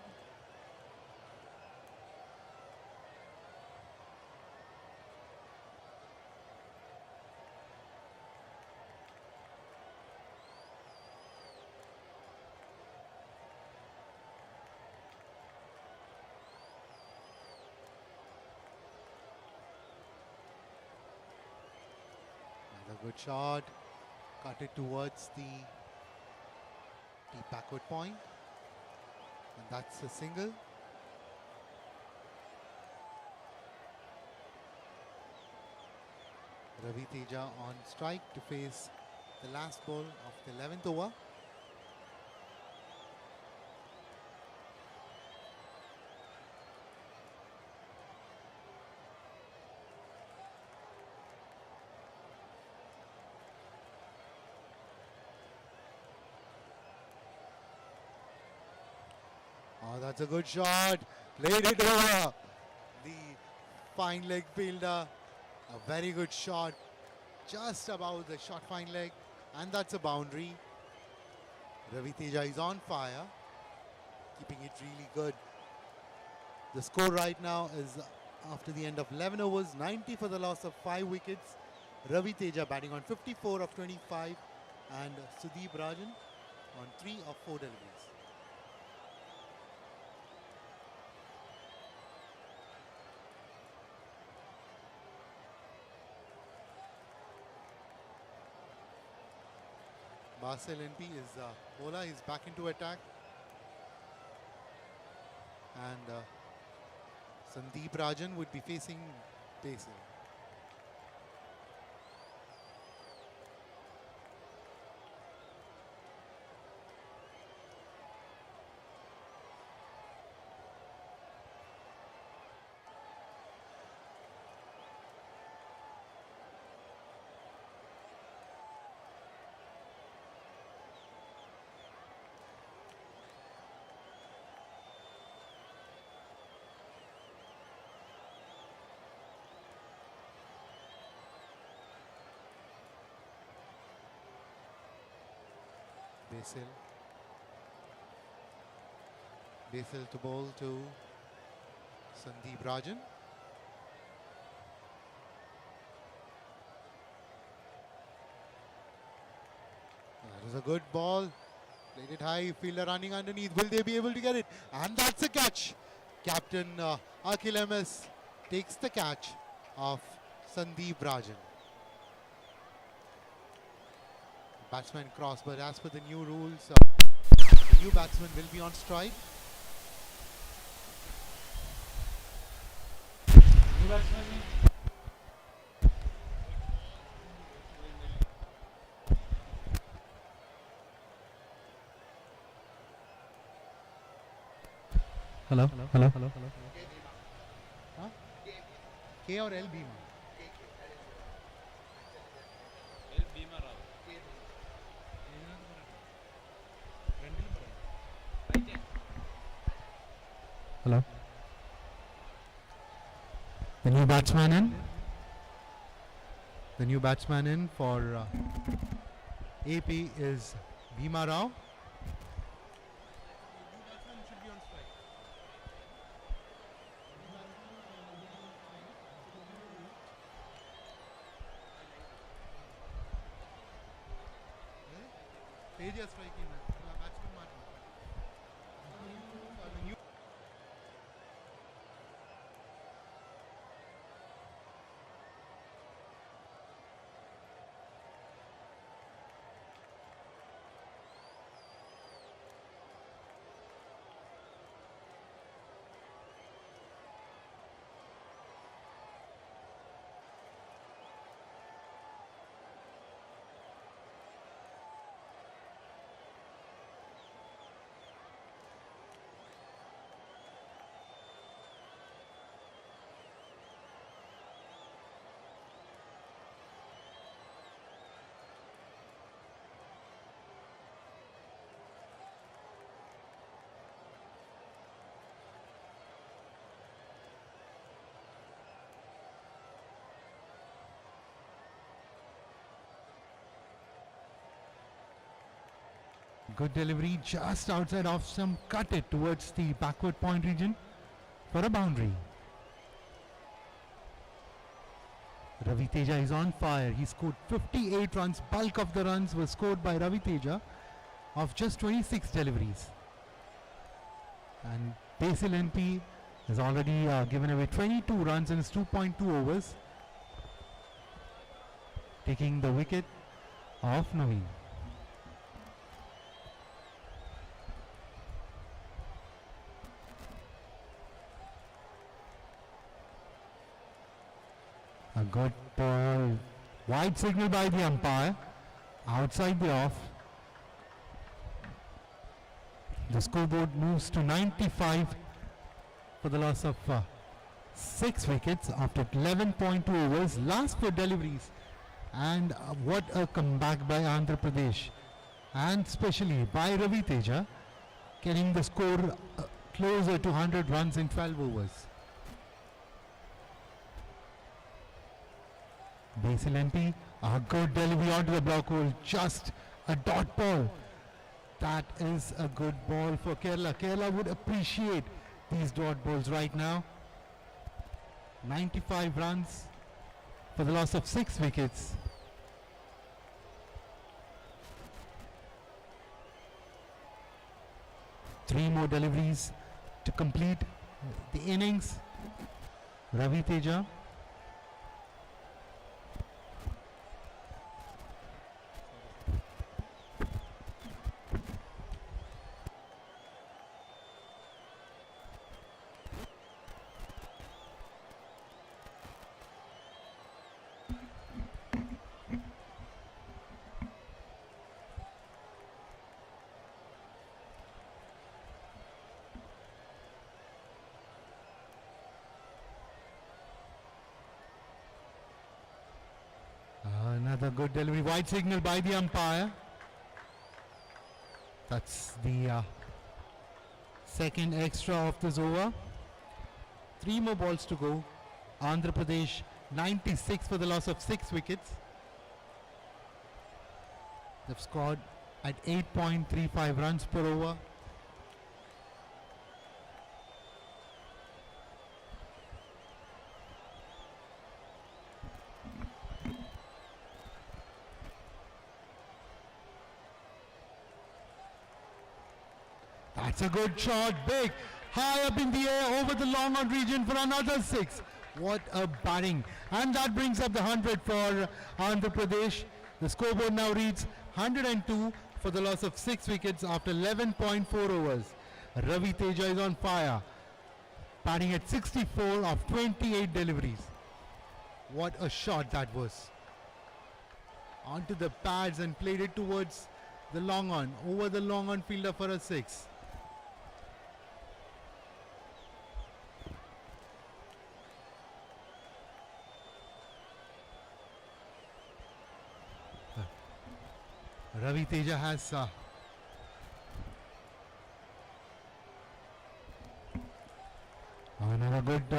Another good shot. Cut it towards the deep backward point. And that's a single. Ravi Teja on strike to face the last ball of the 11th over. Oh, that's a good shot. Played it over the fine leg fielder. A very good shot. Just above the short fine leg. And that's a boundary. Ravi Teja is on fire. Keeping it really good. The score right now is after the end of 11 overs. 90 for the loss of 5 wickets. Ravi Teja batting on 54 of 25. And Sudeep Rajan on 3 of 4 deliveries. Basil NP is Bola is back into attack, and Sandeep Rajan would be facing Basil. Basil to bowl to Sandeep Rajan. That is a good ball. Played it high, fielder running underneath. Will they be able to get it? And that's a catch. Captain Akhil MS takes the catch of Sandeep Rajan. Batsman cross, but as per the new rules, the new batsman will be on strike. New batsman. Hello. Huh? K or L Bhima? Hello. The new batsman in. The new batsman in for AP is Bhima Rao. Teja striking batsman Martin. Good delivery just outside off some, cut it towards the backward point region for a boundary. Ravi Teja is on fire. He scored 58 runs. Bulk of the runs were scored by Ravi Teja of just 26 deliveries. And Basil NP has already given away 22 runs in his 2.2 overs, taking the wicket of Naveen. A good ball. Wide signal by the umpire. Outside the off. The scoreboard moves to 95 for the loss of 6 wickets after 11.2 overs. Last 4 deliveries. And what a comeback by Andhra Pradesh. And especially by Ravi Teja, getting the score closer to 100 runs in 12 overs. Basil NP, a good delivery onto the block hole, just a dot ball. That is a good ball for Kerala. Kerala would appreciate these dot balls right now. 95 runs for the loss of 6 wickets. Three more deliveries to complete the innings. Ravi Teja. Another good delivery, wide signal by the umpire. That's the second extra of this over. 3 more balls to go. Andhra Pradesh 96 for the loss of 6 wickets. They've scored at 8.35 runs per over. That's a good shot, big, high up in the air over the long on region for another 6. What a batting. And that brings up the 100 for Andhra Pradesh. The scoreboard now reads 102 for the loss of 6 wickets after 11.4 overs. Ravi Teja is on fire, batting at 64 of 28 deliveries. What a shot that was. Onto the pads and played it towards the long on, over the long on fielder for a 6. Ravi Teja has another good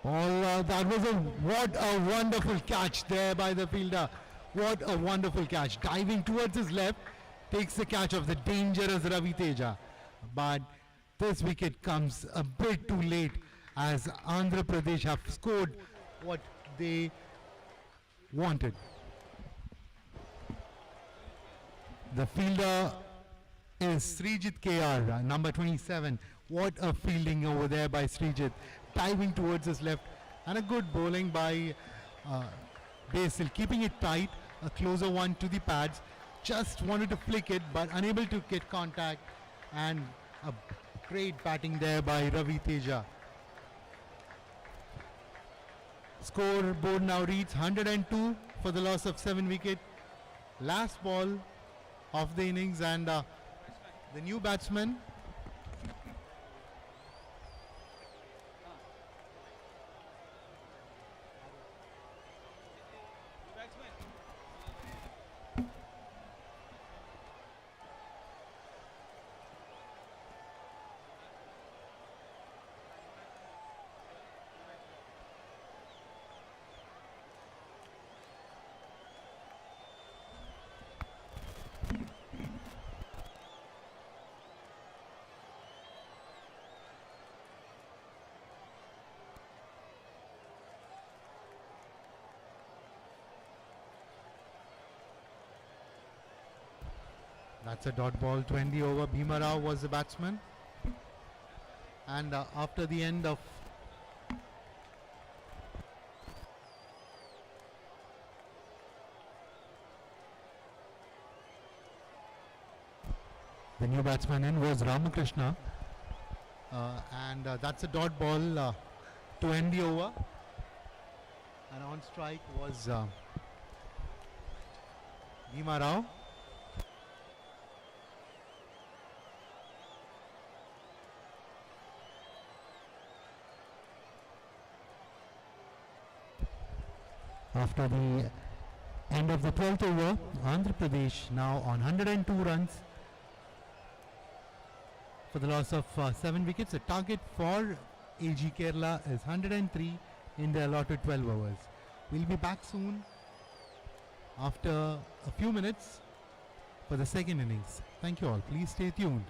That was what a wonderful catch there by the fielder. What a wonderful catch. Diving towards his left, takes the catch of the dangerous Ravi Teja. But this wicket comes a bit too late as Andhra Pradesh have scored what they wanted. The fielder is Srijit KR, number 27. What a fielding over there by Srijit. Diving towards his left, and a good bowling by Basil, keeping it tight. A closer one to the pads. Just wanted to flick it, but unable to get contact. And a great batting there by Ravi Teja. Scoreboard now reads 102 for the loss of 7 wicket. Last ball of the innings, and the new batsman. That's a dot ball, 20 over. Bhima Rao was the batsman. And after the end of the new batsman in was Ramakrishna. And that's a dot ball to end the over. And on strike was Bhima Rao. After the end of the 12th over, Andhra Pradesh now on 102 runs for the loss of 7 wickets. The target for AG Kerala is 103 in the allotted 12 overs. We'll be back soon after a few minutes for the second innings. Thank you all. Please stay tuned.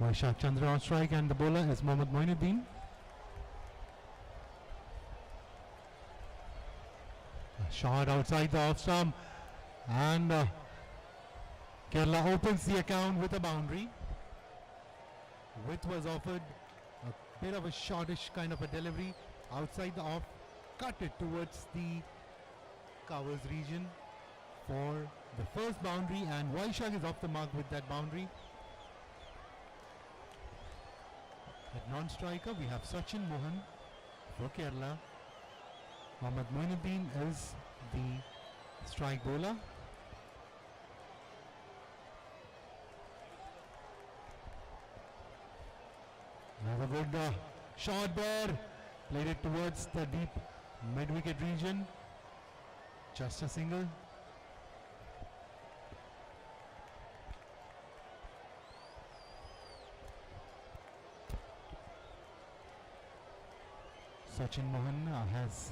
Vaishak Chandra on strike, and the bowler is Mohammad Moinuddin. A shot outside the off stump, and Kerala opens the account with a boundary. Width was offered, a bit of a shortish kind of a delivery outside the off, cut it towards the covers region for the first boundary, and Vaishak is off the mark with that boundary. At non-striker we have Sachin Mohan for Kerala. Mohammad Moinuddin is the strike bowler. Another good shot there, played it towards the deep mid-wicket region. Just a single. Sachin Mohan has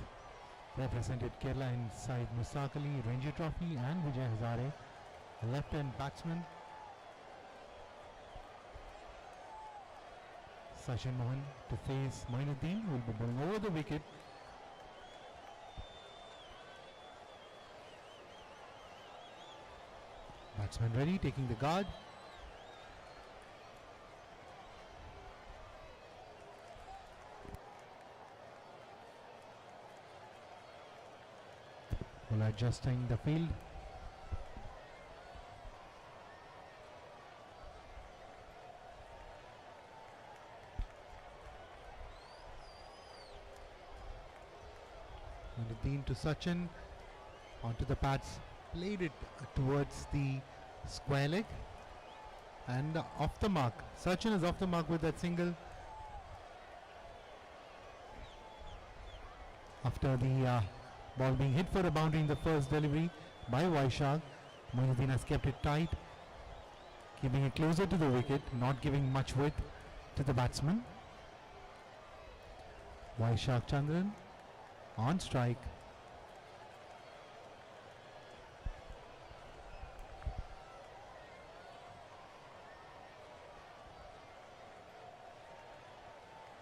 represented Kerala inside Mustaq Ali Ranji Trophy and Vijay Hazare, a left-hand batsman. Sachin Mohan to face Moinuddin, who will be bowling over the wicket. Batsman ready, taking the guard. Bowler adjusting the field. Moinuddin to Sachin, onto the pads, played it towards the square leg and off the mark. Sachin is off the mark with that single. After the ball being hit for a boundary in the first delivery by Vaishak, Moinuddin has kept it tight, keeping it closer to the wicket, not giving much width to the batsman. Vaishak Chandran on strike.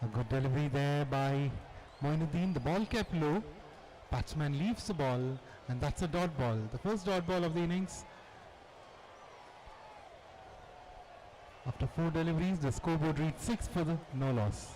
A good delivery there by Moinuddin. The ball kept low. Batsman leaves the ball, and that's a dot ball. The first dot ball of the innings. After 4 deliveries, the scoreboard reads 6 for the no loss.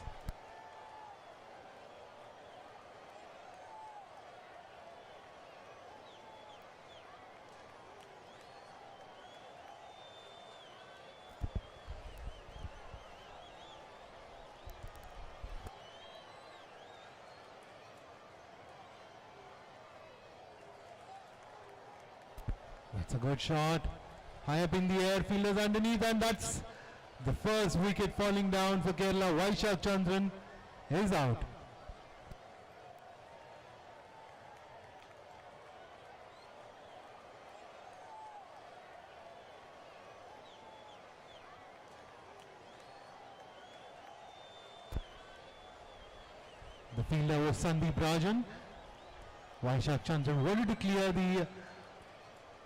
That's a good shot. High up in the air, fielders underneath, and that's the first wicket falling down for Kerala. Vaishak Chandran is out. The fielder was Sandeep Rajan. Vaishak Chandran ready to clear the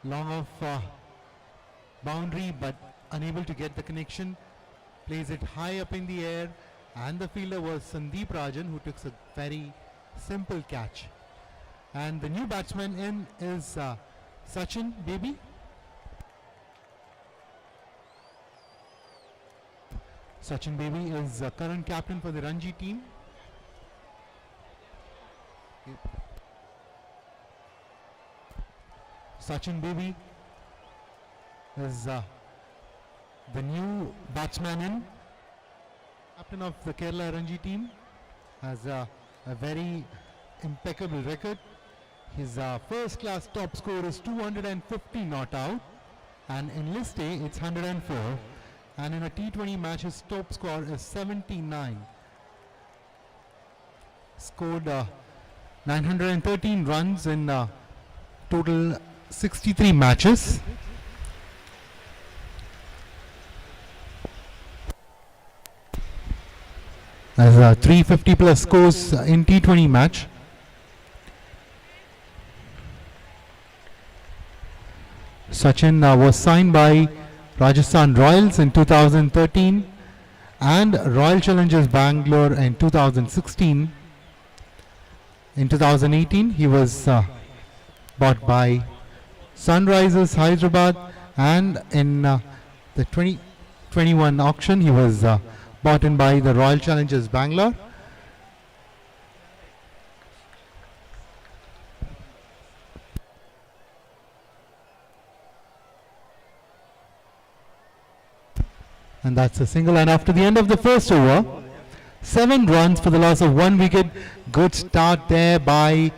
long off boundary, but unable to get the connection. Plays it high up in the air, and the fielder was Sandeep Rajan, who took a very simple catch. And the new batsman in is Sachin Baby. Sachin Baby is current captain for the Ranji team. Sachin Baby is the new batsman in. Captain of the Kerala Ranji team, has a very impeccable record. His first class top score is 250 not out, and in list A it's 104, and in a T20 match his top score is 79. Scored 913 runs in total 63 matches. Has 350 plus scores in T20 match. Sachin was signed by Rajasthan Royals in 2013 and Royal Challengers Bangalore in 2016. In 2018, he was bought by Sunrisers Hyderabad, and in the 2021 auction, he was bought in by the Royal Challengers Bangalore. And that's a single, and after the end of the first over, 7 runs for the loss of 1 wicket. Good start there by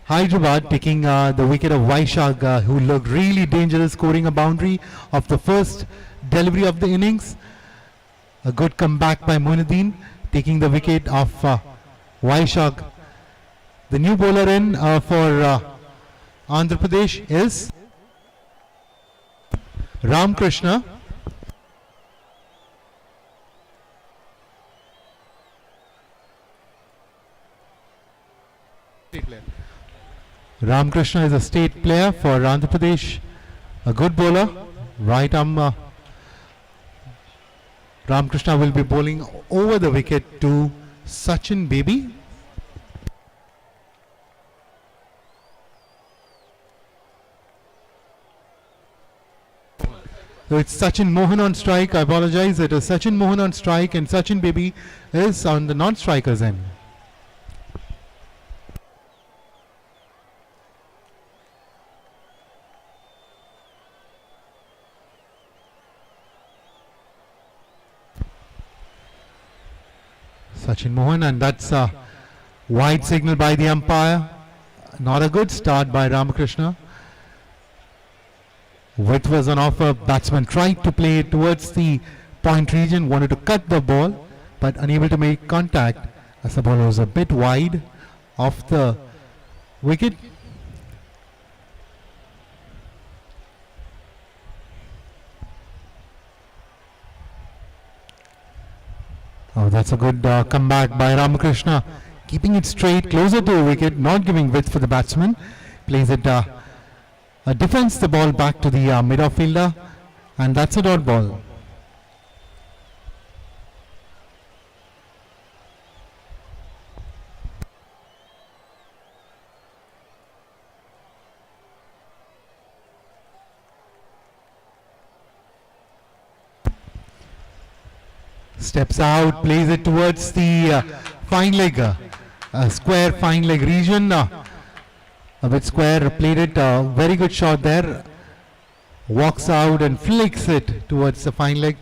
Hyderabad, taking the wicket of Vaishak, who looked really dangerous, scoring a boundary of the first delivery of the innings. A good comeback by Moinuddin, taking the wicket of Vaishak. The new bowler in for Andhra Pradesh is Ramkrishna. Ramkrishna is a state player for Andhra Pradesh, a good bowler. Right arm Ramkrishna will be bowling over the wicket to Sachin Baby. So it's Sachin Mohan on strike. I apologize. It is Sachin Mohan on strike, and Sachin Baby is on the non-strikers end. Sachin Mohan, and that's a wide signal by the umpire. Not a good start by Ramakrishna. Width was on offer. Batsman tried to play it towards the point region, wanted to cut the ball, but unable to make contact as the ball was a bit wide off the wicket. Oh, that's a good comeback by Ramakrishna, keeping it straight, closer to the wicket, not giving width for the batsman. Plays it, defends the ball back to the mid-off fielder, and that's a dot ball. Steps out, plays it towards the fine leg, square fine leg region. A bit square, played it, very good shot there. Walks out and flicks it towards the fine leg,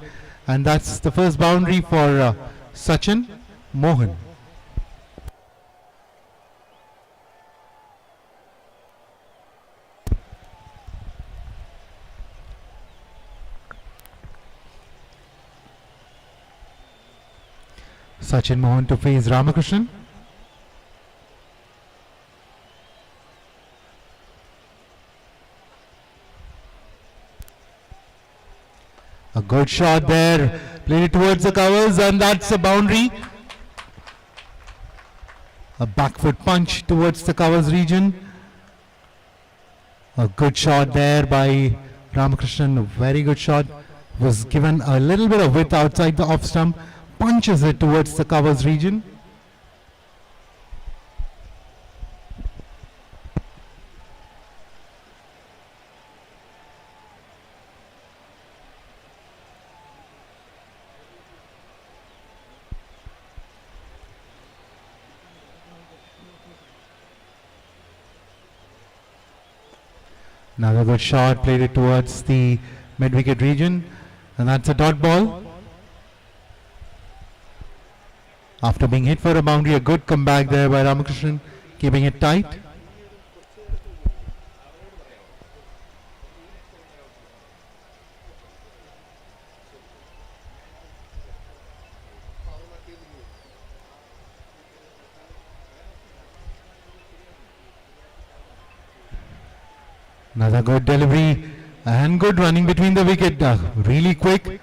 and that's the first boundary for Sachin Mohan. Sachin Mohan to face Ramakrishnan. A good shot there, played it towards the covers, and that's a boundary. A back foot punch towards the covers region. A good shot there by Ramakrishnan, a very good shot. Was given a little bit of width outside the off stump. Punches it towards the covers region. Another good shot, played it towards the mid-wicket region, and that's a dot ball. After being hit for a boundary, a good comeback there by Ramakrishnan, keeping it tight. Another good delivery and good running between the wicket, really quick.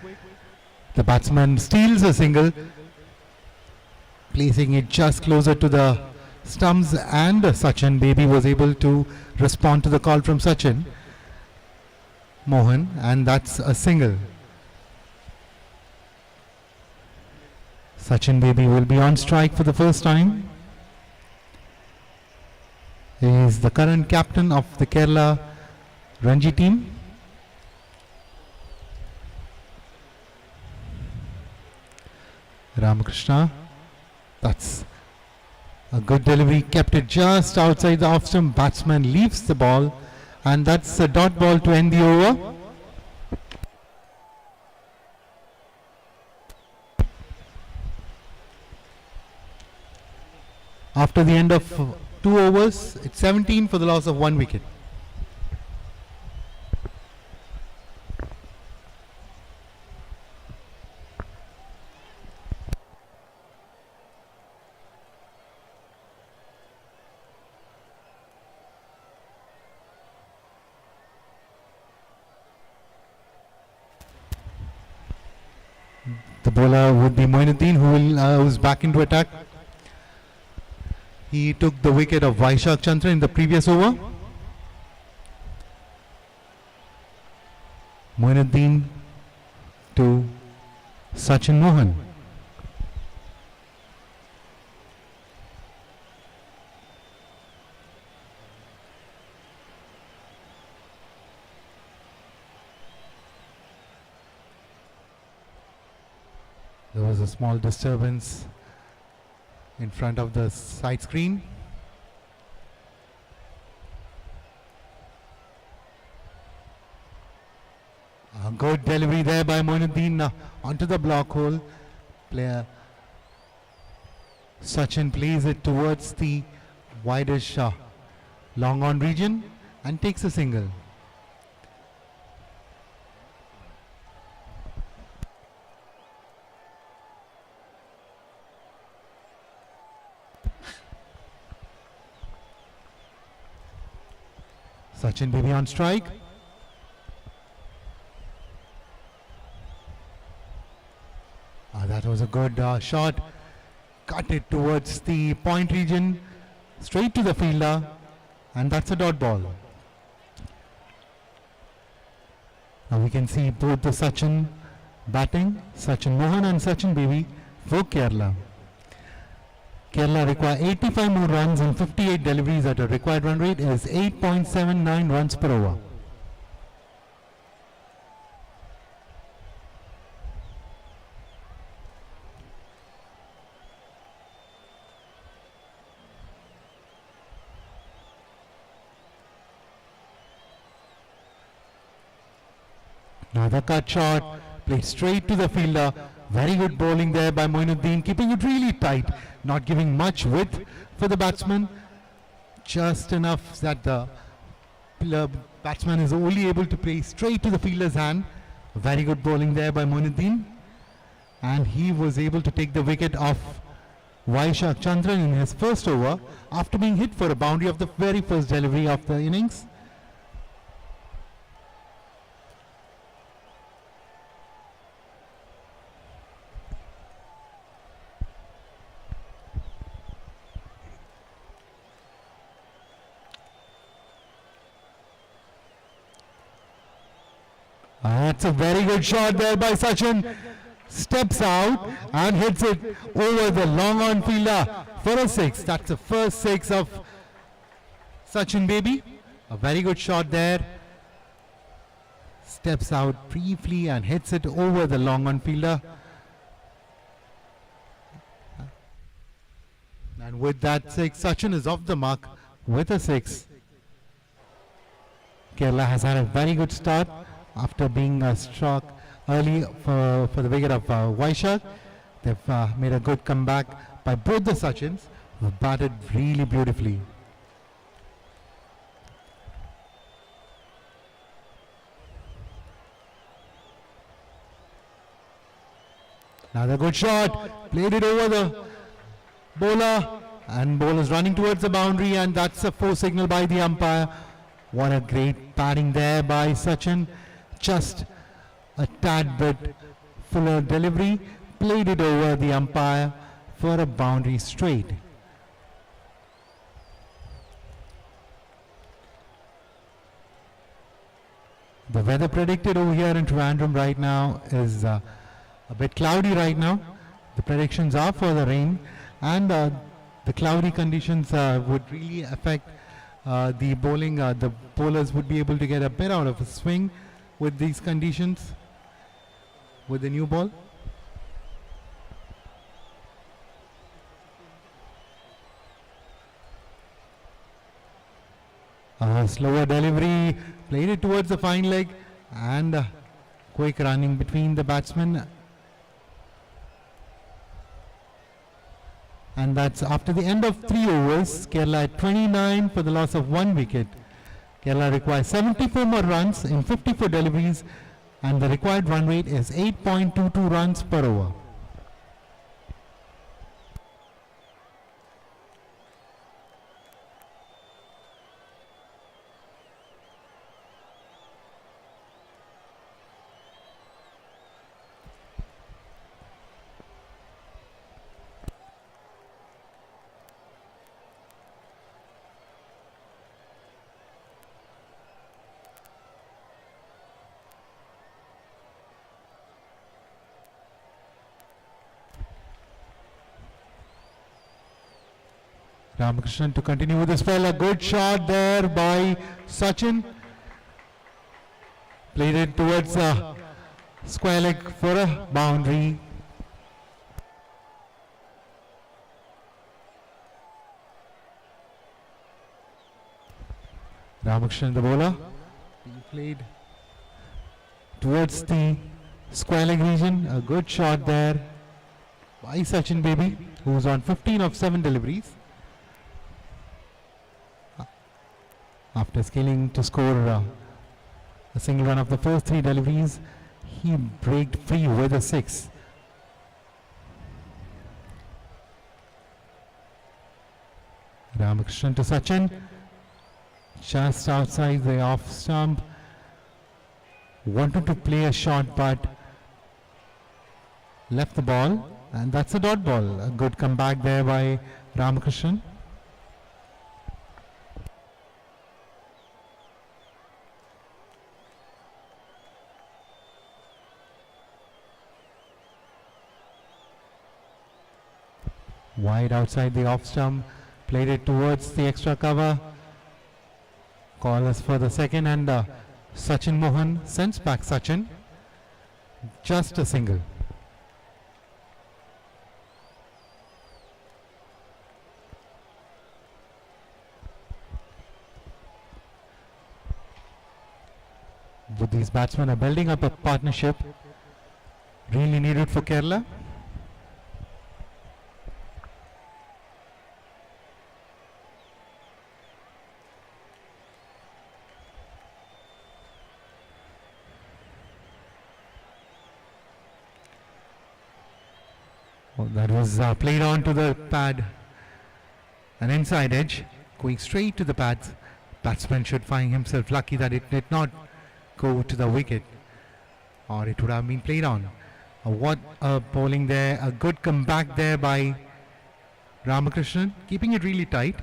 The batsman steals a single, placing it just closer to the stumps, and Sachin Baby was able to respond to the call from Sachin Mohan, and that's a single. Sachin Baby will be on strike for the first time. He is the current captain of the Kerala Ranji team. Ramakrishna, that's a good delivery, kept it just outside the off stump. Batsman leaves the ball, and that's a dot ball to end the over. After the end of 2 overs, it's 17 for the loss of 1 wicket. The bowler would be Moinuddin, who's back into attack. He took the wicket of Vaishak Chandra in the previous over. Moinuddin to Sachin Mohan. There was a small disturbance in front of the side screen. A good delivery there by Moinuddin onto the block hole. Player Sachin plays it towards the widest long on region and takes a single. Sachin Baby on strike. That was a good shot. Cut it towards the point region, straight to the fielder, and that's a dot ball. Now we can see both the Sachin batting, Sachin Mohan and Sachin Baby for Kerala. Kerala require 85 more runs and 58 deliveries at a required run rate is 8.79 runs per over. Another cut shot, played straight to the fielder. Very good bowling there by Moinuddin, keeping it really tight, not giving much width for the batsman. Just enough that the batsman is only able to play straight to the fielder's hand. Very good bowling there by Moinuddin. And he was able to take the wicket of Vaishak Chandran in his first over after being hit for a boundary of the very first delivery of the innings. That's a very good shot there by Sachin. Steps out and hits it over the long on fielder for a 6. That's the first 6 of Sachin Baby. A very good shot there. Steps out briefly and hits it over the long on fielder. And with that 6, Sachin is off the mark with a 6. Kerala has had a very good start after being struck early for the wicket of Vaishak. They've made a good comeback by both the Sachins, who have batted really beautifully. Another good shot, played it over the bowler, and bowler's running towards the boundary, and that's a 4 signal by the umpire. What a great batting there by Sachin. Just a tad bit fuller delivery, played it over the umpire for a boundary straight. The weather predicted over here in Trivandrum right now is a bit cloudy right now, The predictions are for the rain, and the cloudy conditions would really affect the bowling. The bowlers would be able to get a bit out of a swing with these conditions with the new ball. Slower delivery, played it towards the fine leg, and quick running between the batsmen. And that's after the end of 3 overs. Kerala at 29 for the loss of 1 wicket. Kerala requires 74 more runs in 54 deliveries, and the required run rate is 8.22 runs per over. Ramakrishnan to continue with the spell. A good shot there by Sachin. Played it towards square leg for a boundary. Ramakrishnan, the bowler, being played towards the square leg region. A good shot there by Sachin Baby, who's on 15 of 7 deliveries. After scaling to score a single run of the first 3 deliveries, he braked free with a 6. Ramakrishnan to Sachin, just outside the off stump. Wanted to play a shot but left the ball, and that's a dot ball. A good comeback there by Ramakrishnan. Wide outside the off stump, played it towards the extra cover. Call is for the second, and Sachin Mohan sends back Sachin. Just a single. Both these batsmen are building up a partnership really needed for Kerala. That was played on to the pad, an inside edge, going straight to the pads. Batsman should find himself lucky that it did not go to the wicket, or it would have been played on. What a bowling there, a good comeback there by Ramakrishnan, keeping it really tight.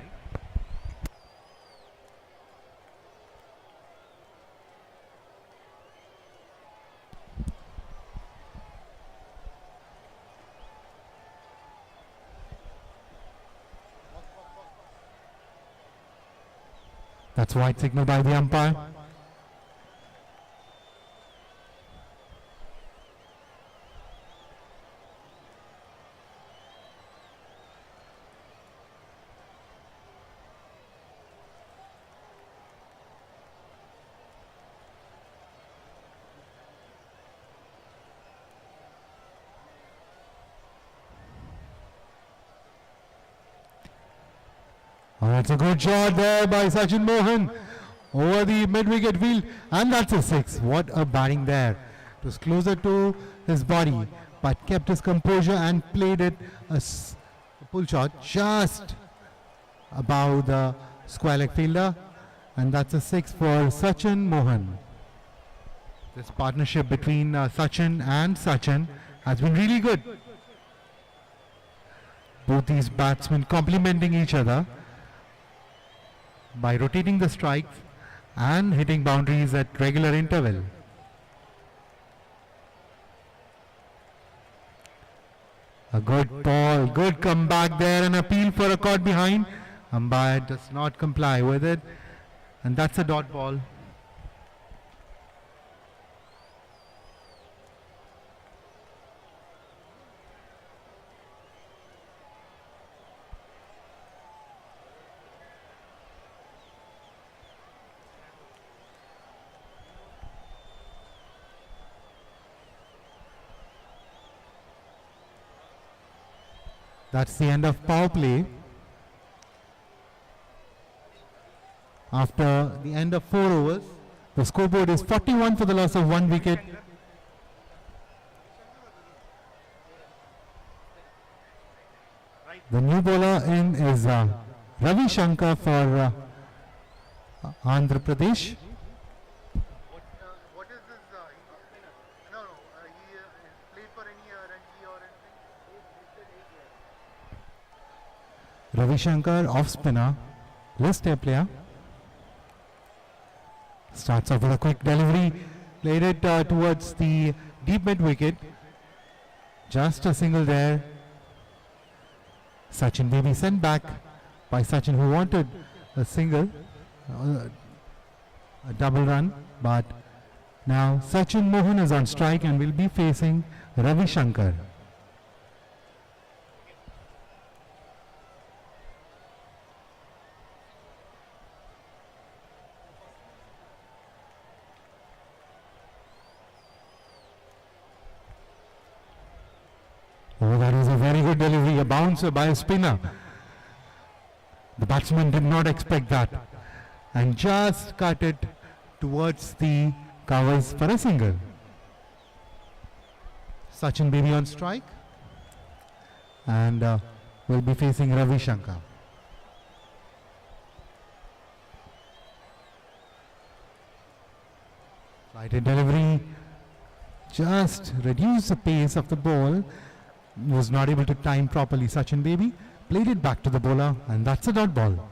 That's white signal by the umpire. That's a good shot there by Sachin Mohan over the mid-wicket field, and that's a 6. What a batting there. It was closer to his body, but kept his composure and played it a pull shot just above the square leg fielder, and that's a 6 for Sachin Mohan. This partnership between Sachin and Sachin has been really good. Both these batsmen complementing each other by rotating the strikes and hitting boundaries at regular interval. A good ball, good comeback there, an appeal for a caught behind. Umpire does not comply with it, and that's a dot ball. That's the end of power play. After the end of 4 overs, the scoreboard is 41 for the loss of 1 wicket. The new bowler in is Ravi Shankar for Andhra Pradesh. What is this? No, he played for any Ranji or anything? Ravi Shankar off spinner, list A player. Starts off with a quick delivery, played it towards the deep mid wicket. Just a single there. Sachin Baby sent back by Sachin, who wanted a single, a double run, but now Sachin Mohan is on strike and will be facing Ravi Shankar. Oh, that is a very good delivery, a bouncer by a spinner. The batsman did not expect that and just cut it towards the covers for a single. Sachin Baby on strike and will be facing Ravi Shankar. Flighted delivery, just reduce the pace of the ball. Was not able to time properly. Sachin Baby played it back to the bowler, and that's a dot ball.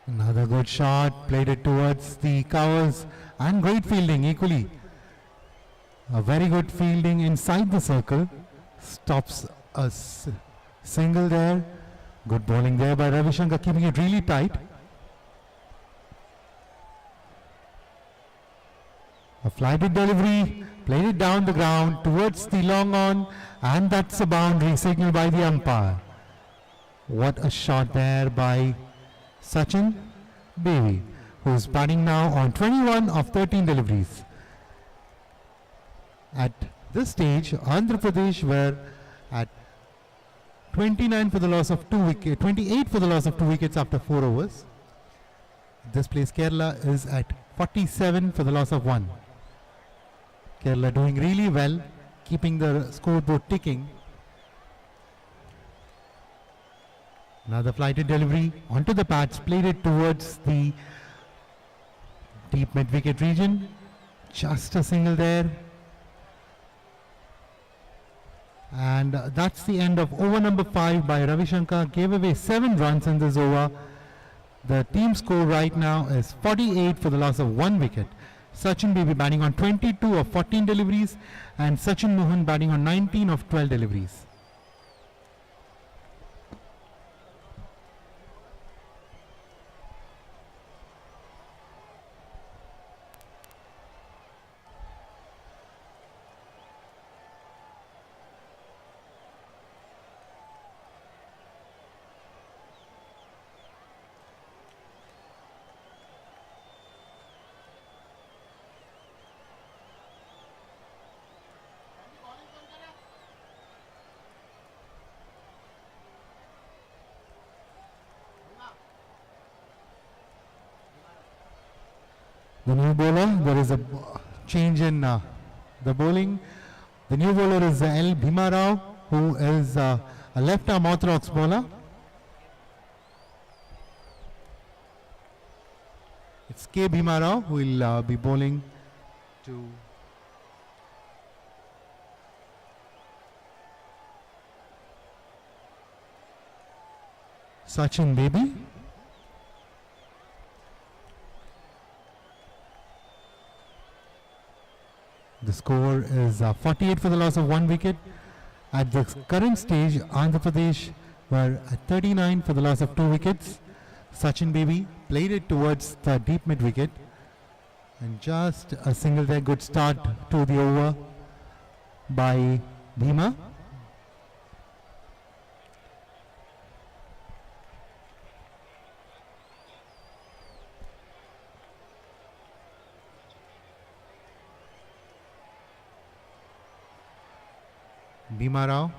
Another good shot, played it towards the covers, and great fielding equally. A very good fielding inside the circle, stops a single there. Good bowling there by Ravi Shankar, keeping it really tight. A flighted delivery, played it down the ground towards the long on, and that's a boundary signal by the umpire. What a shot there by Sachin Baby, who's batting now on 21 of 13 deliveries. At this stage, Andhra Pradesh were at 29 for the loss of 2 wickets, 28 for the loss of 2 wickets after 4 overs. This place, Kerala is at 47 for the loss of 1. Kerala doing really well, keeping the scoreboard ticking. Another flighted delivery onto the pads, played it towards the deep mid-wicket region. Just a single there. And that's the end of over number 5 by Ravi Shankar. Gave away 7 runs in this over. The team score right now is 48 for the loss of 1 wicket. Sachin Baby batting on 22 of 14 deliveries and Sachin Mohan batting on 19 of 12 deliveries. The new bowler, there is a change in the bowling. The new bowler is L. Bhima Rao, who is a left-arm orthodox bowler. It's K. Bhima Rao who will be bowling to Sachin Baby. score is 48 for the loss of 1 wicket. At the current stage, Andhra Pradesh were at 39 for the loss of 2 wickets. Sachin Baby played it towards the deep mid wicket. And just a single there, good start to the over by Bhima. Bhima Rao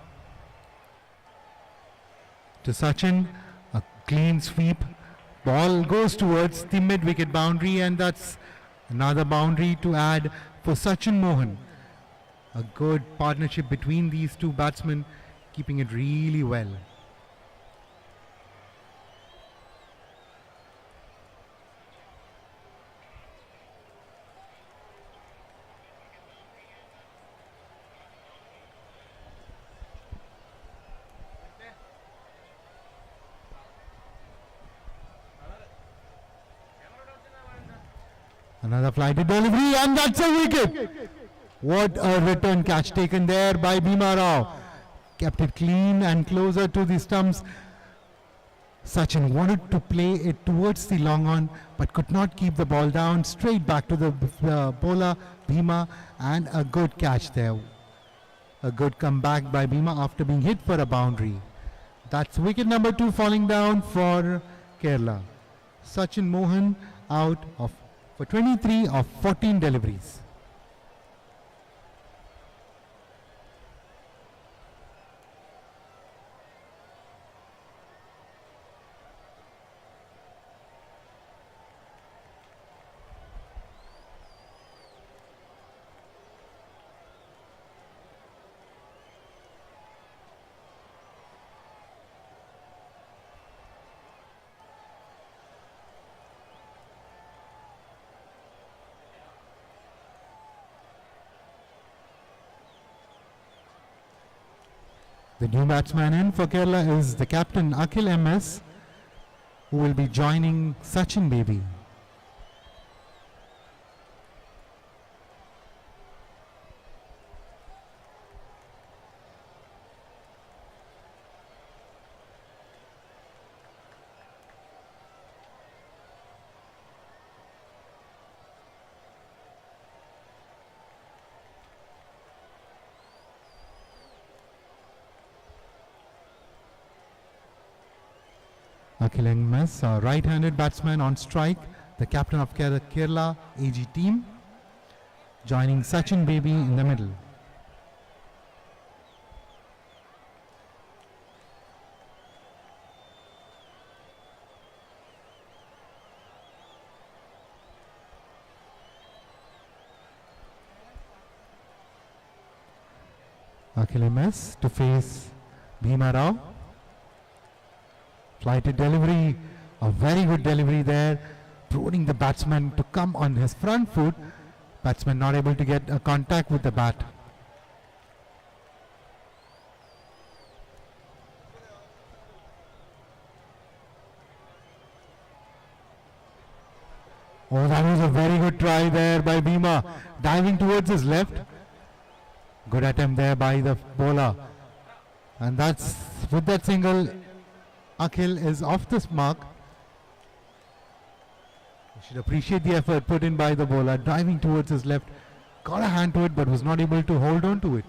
to Sachin, a clean sweep. Ball goes towards the mid wicket boundary, and that's another boundary to add for Sachin Mohan. A good partnership between these two batsmen, keeping it really well. Another flighted delivery, and that's a wicket. What a return catch taken there by Bhima Rao. Kept it clean and closer to the stumps. Sachin wanted to play it towards the long on, but could not keep the ball down. Straight back to the bowler, Bhima, and a good catch there. A good comeback by Bhima after being hit for a boundary. That's wicket number 2 falling down for Kerala. Sachin Mohan out for 23 of 14 deliveries. The new batsman in for Kerala is the captain Akhil MS, who will be joining Sachin Baby. Akhil MS, a right-handed batsman on strike, the captain of Kerala AG team, joining Sachin Baby in the middle. Akhil MS to face Bhima Rao. Flighted delivery, a very good delivery there, prodding the batsman to come on his front foot. Batsman not able to get a contact with the bat. Oh, that was a very good try there by Bhima, diving towards his left. Good attempt there by the bowler. And that's, with that single, Akhil is off this mark. You should appreciate the effort put in by the bowler, diving towards his left. Got a hand to it but was not able to hold on to it.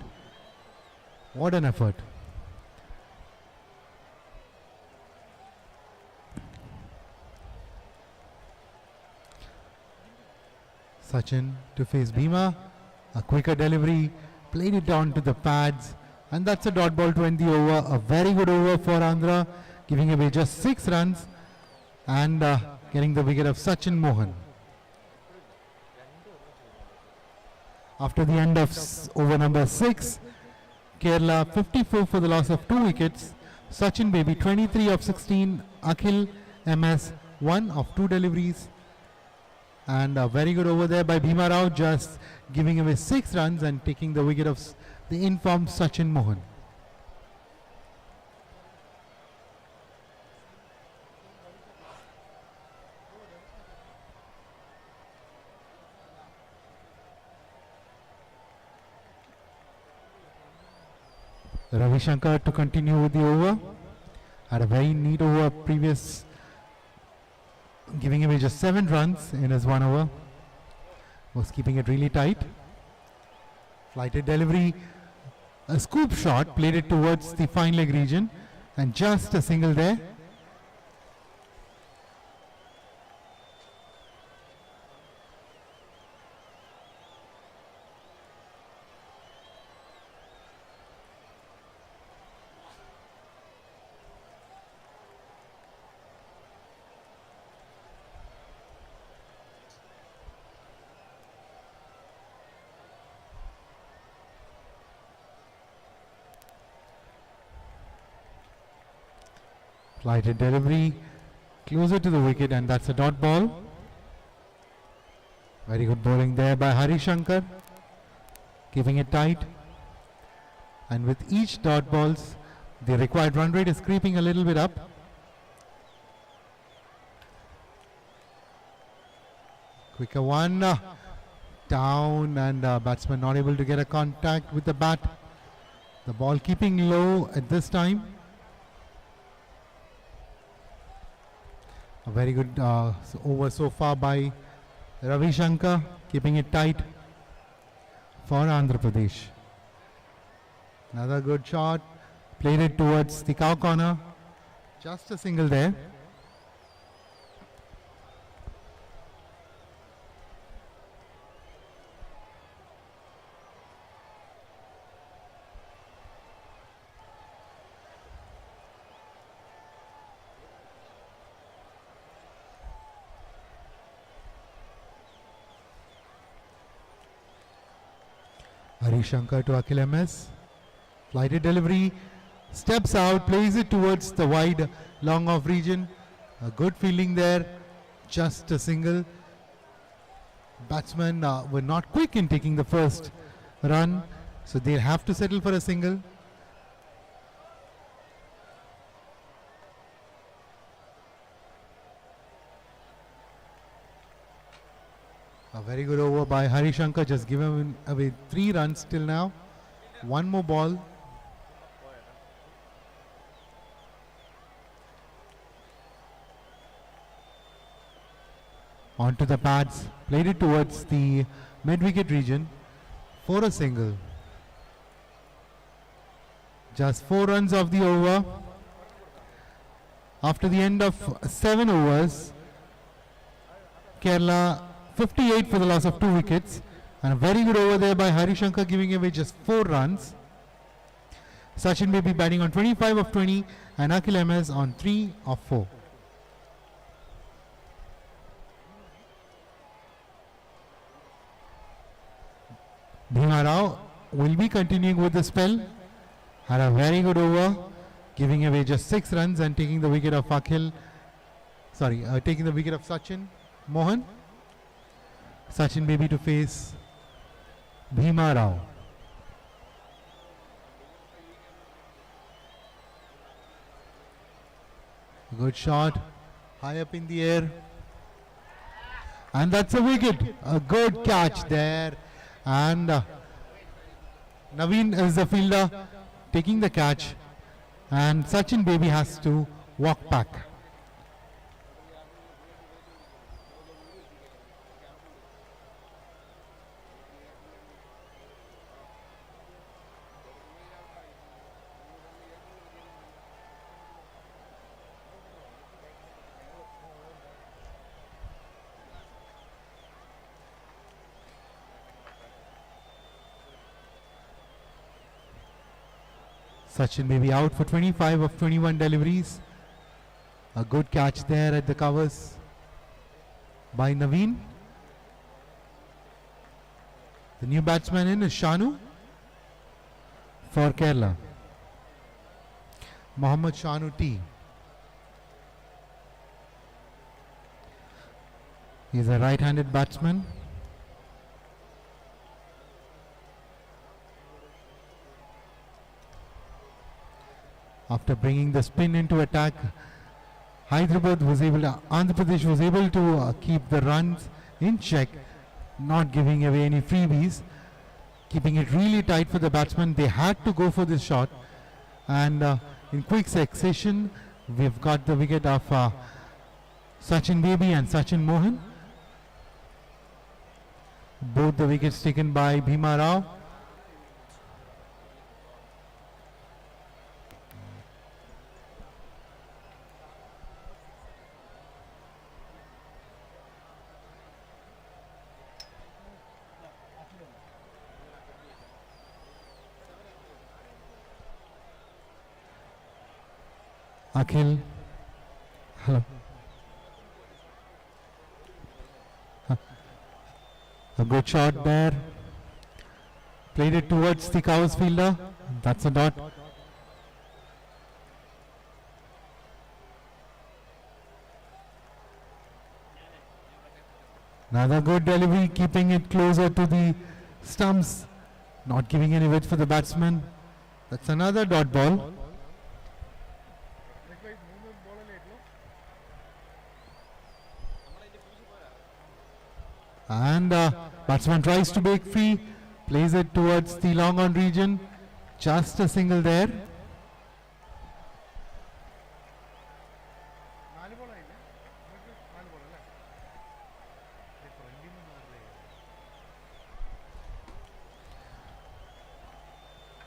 What an effort. Sachin to face Bhima. A quicker delivery, played it down to the pads, and that's a dot ball to end the over. A very good over for Andhra, giving away just 6 runs and getting the wicket of Sachin Mohan. After the end of over number 6, Kerala 54 for the loss of 2 wickets. Sachin Baby 23 of 16, Akhil MS 1 of 2 deliveries. And a very good over there by Bhima Rao, just giving away 6 runs and taking the wicket of the informed Sachin Mohan. Ravi Shankar to continue with the over. Had a very neat over previous, giving away just 7 runs in his 1 over. Was keeping it really tight. Flighted delivery, a scoop shot, played it towards the fine leg region, and just a single there. Flighted delivery, closer to the wicket, and that's a dot ball. Very good bowling there by Hari Shankar, keeping it tight. And with each dot balls, the required run rate is creeping a little bit up. Quicker one, down, and batsman not able to get a contact with the bat. The ball keeping low at this time. A very good over so far by Ravi Shankar, keeping it tight for Andhra Pradesh. Another good shot, played it towards the cow corner. Just a single there. Hari Shankar to Akhil MS. Flighted delivery, steps out, plays it towards the wide long off region. A good fielding there, just a single. Batsmen were not quick in taking the first run, so they'll have to settle for a single. A very good over by Hari Shankar, just given away 3 runs till now. One more ball. Onto the pads, played it towards the mid-wicket region for a single. Just 4 runs of the over. After the end of 7 overs, Kerala 58 for the loss of 2 wickets, and a very good over there by Hari Shankar, giving away just 4 runs. Sachin Baby batting on 25 of 20 and Akhil MS on 3 of 4. Bhima Rao will be continuing with the spell. Had a very good over, giving away just 6 runs and taking the wicket of taking the wicket of Sachin Mohan. Sachin Baby to face Bhima Rao. Good shot, high up in the air, and that's a wicket. A good catch there, and Naveen is the fielder taking the catch, and Sachin Baby has to walk back. Sachin Baby out for 25 of 21 deliveries. A good catch there at the covers by Naveen. The new batsman in is Shanu for Kerala. Mohammad Shanu T. He's a right-handed batsman. After bringing the spin into attack, Andhra Pradesh was able to keep the runs in check, not giving away any freebies, keeping it really tight for the batsman. They had to go for this shot, And in quick succession, we've got the wicket of Sachin Baby and Sachin Mohan. Both the wickets taken by Bhima Rao. Akhil, hello. A good shot there. Played it towards the Cows fielder. That's a dot. Another good delivery, keeping it closer to the stumps, not giving any width for the batsman. That's another dot ball. And batsman tries to break free, plays it towards the long on region. Just a single there.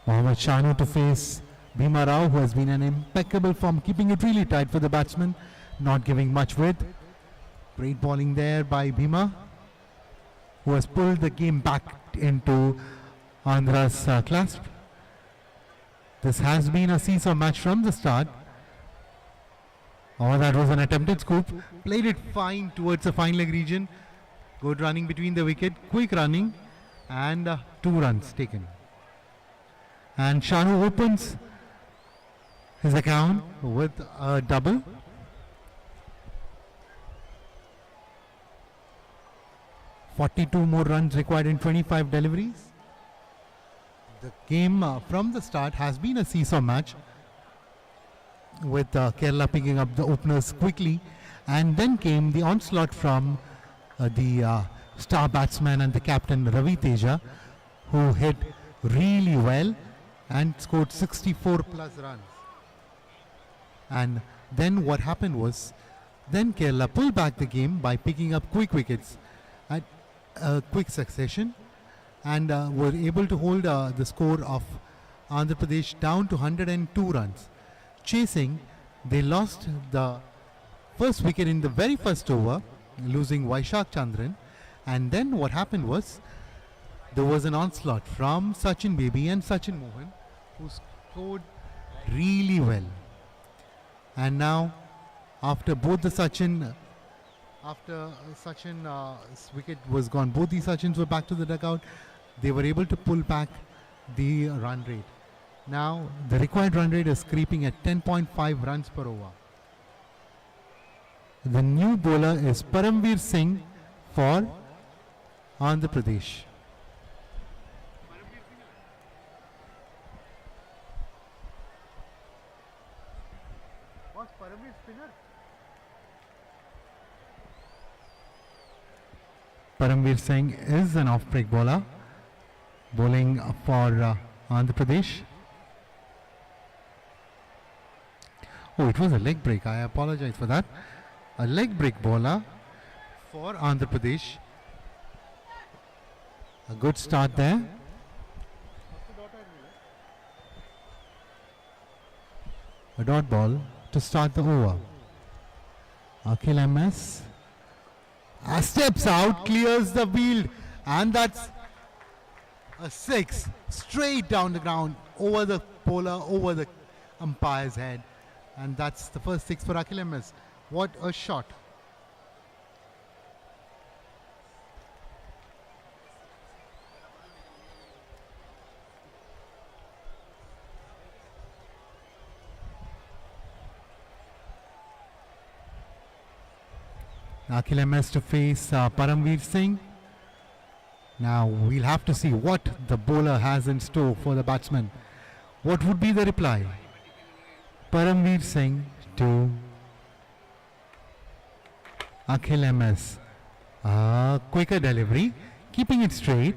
Mohammad Shanu to face Bhima Rao, who has been an impeccable form, keeping it really tight for the batsman, not giving much width. Great bowling there by Bhima, who has pulled the game back into Andhra's clasp. This has been a seesaw match from the start. Oh, that was an attempted scoop. Played it fine towards the fine leg region. Good running between the wicket, quick running, and 2 runs taken. And Shanu opens his account with a double. .42 more runs required in 25 deliveries. The game from the start has been a seesaw match, with Kerala picking up the openers quickly, and then came the onslaught from the star batsman and the captain Ravi Teja, who hit really well and scored 64 plus runs. And then what happened was, then Kerala pulled back the game by picking up quick wickets at quick succession, and were able to hold the score of Andhra Pradesh down to 102 runs. Chasing, they lost the first wicket in the very first over, losing Vaishak Chandran, and then what happened was, there was an onslaught from Sachin Baby and Sachin Mohan, who scored really well. And now, after both the Sachin's wicket was gone, both the Sachins were back to the dugout. They were able to pull back the run rate. Now, the required run rate is creeping at 10.5 runs per over. The new bowler is Paramveer Singh for Andhra Pradesh. What's Paramveer spinner? Paramveer Singh is an off-break bowler, bowling for Andhra Pradesh. Oh, it was a leg break. I apologize for that. A leg break bowler for Andhra Pradesh. A good start there. A dot ball to start the over. Akhil MS steps out, clears the field, and that's a 6 straight down the ground, over the bowler, over the umpire's head. And that's the first 6 for Akhil MS. What a shot. Akhil MS to face Paramveer Singh. Now we'll have to see what the bowler has in store for the batsman. What would be the reply? Paramveer Singh to Akhil MS. Quicker delivery, keeping it straight.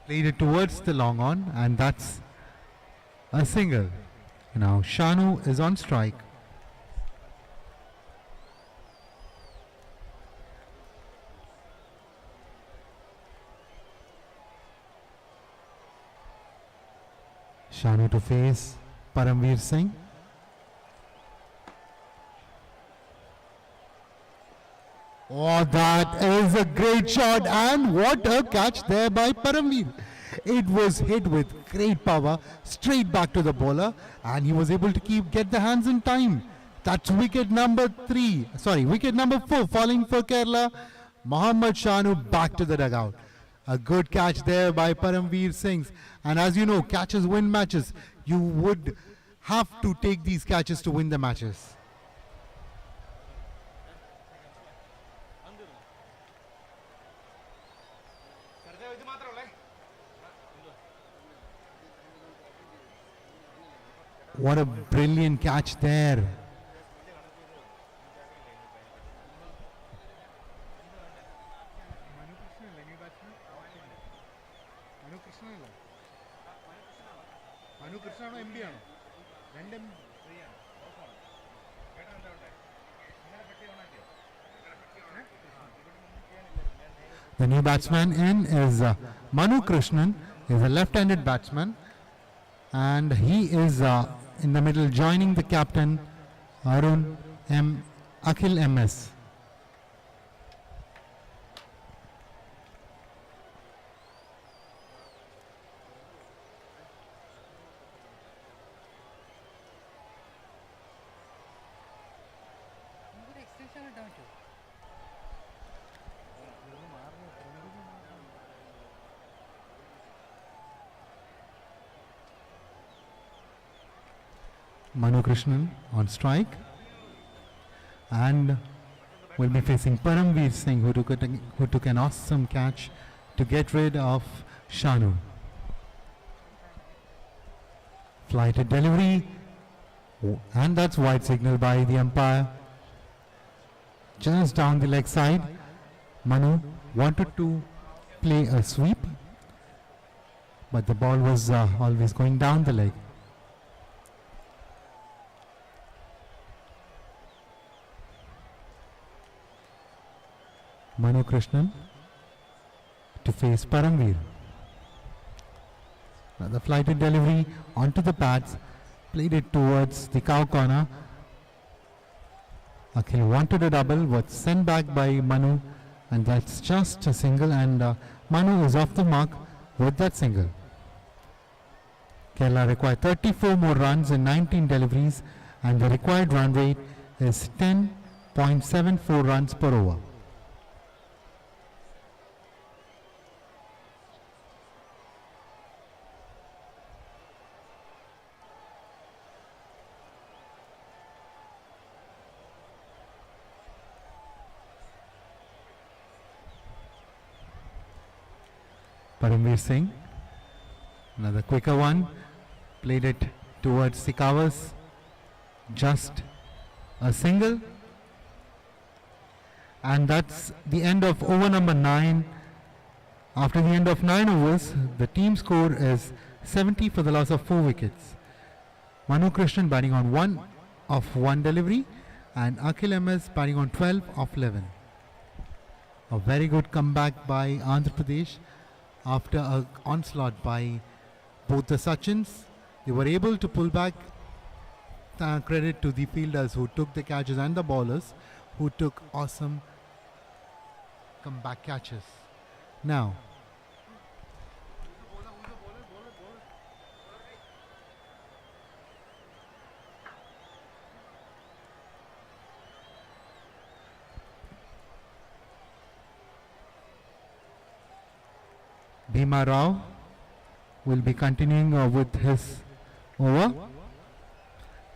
Played it towards the long on, and that's A single. Now Shanu is on strike. Shanu to face Paramveer Singh. Oh, that is a great shot, and what a catch there by Paramveer. It was hit with great power straight back to the bowler, and he was able to get the hands in time. That's wicket number 4 falling for Kerala. Mohammad Shanu back to the dugout. A good catch there by Paramveer Singh. And as you know, catches win matches. You would have to take these catches to win the matches. What a brilliant catch there. The new batsman in is Manu Krishnan. He is a left-handed batsman, and he is in the middle joining the captain Akhil MS. Manu Krishnan on strike, and will be facing Paramveer Singh, who took an awesome catch to get rid of Shanu. Flighted delivery, and that's wide signal by the umpire. Just down the leg side, Manu wanted to play a sweep, but the ball was always going down the leg. Manu Krishnan to face Paramveer. The flighted delivery onto the pads, played it towards the cow corner. Akhil wanted a double, was sent back by Manu, and that's just a single, and Manu is off the mark with that single. Kerala required 34 more runs in 19 deliveries, and the required run rate is 10.74 runs per over. Paramveer Singh, another quicker one, played it towards the covers, just a single, and that's the end of over number 9. After the end of 9 overs, the team score is 70 for the loss of 4 wickets. Manu Krishnan batting on 1 of 1 delivery, and Akhil MS batting on 12 of 11. A very good comeback by Andhra Pradesh. After an onslaught by both the Sachins, they were able to pull back. Credit to the fielders who took the catches and the bowlers who took awesome comeback catches. Now, Bhima Rao will be continuing with his over.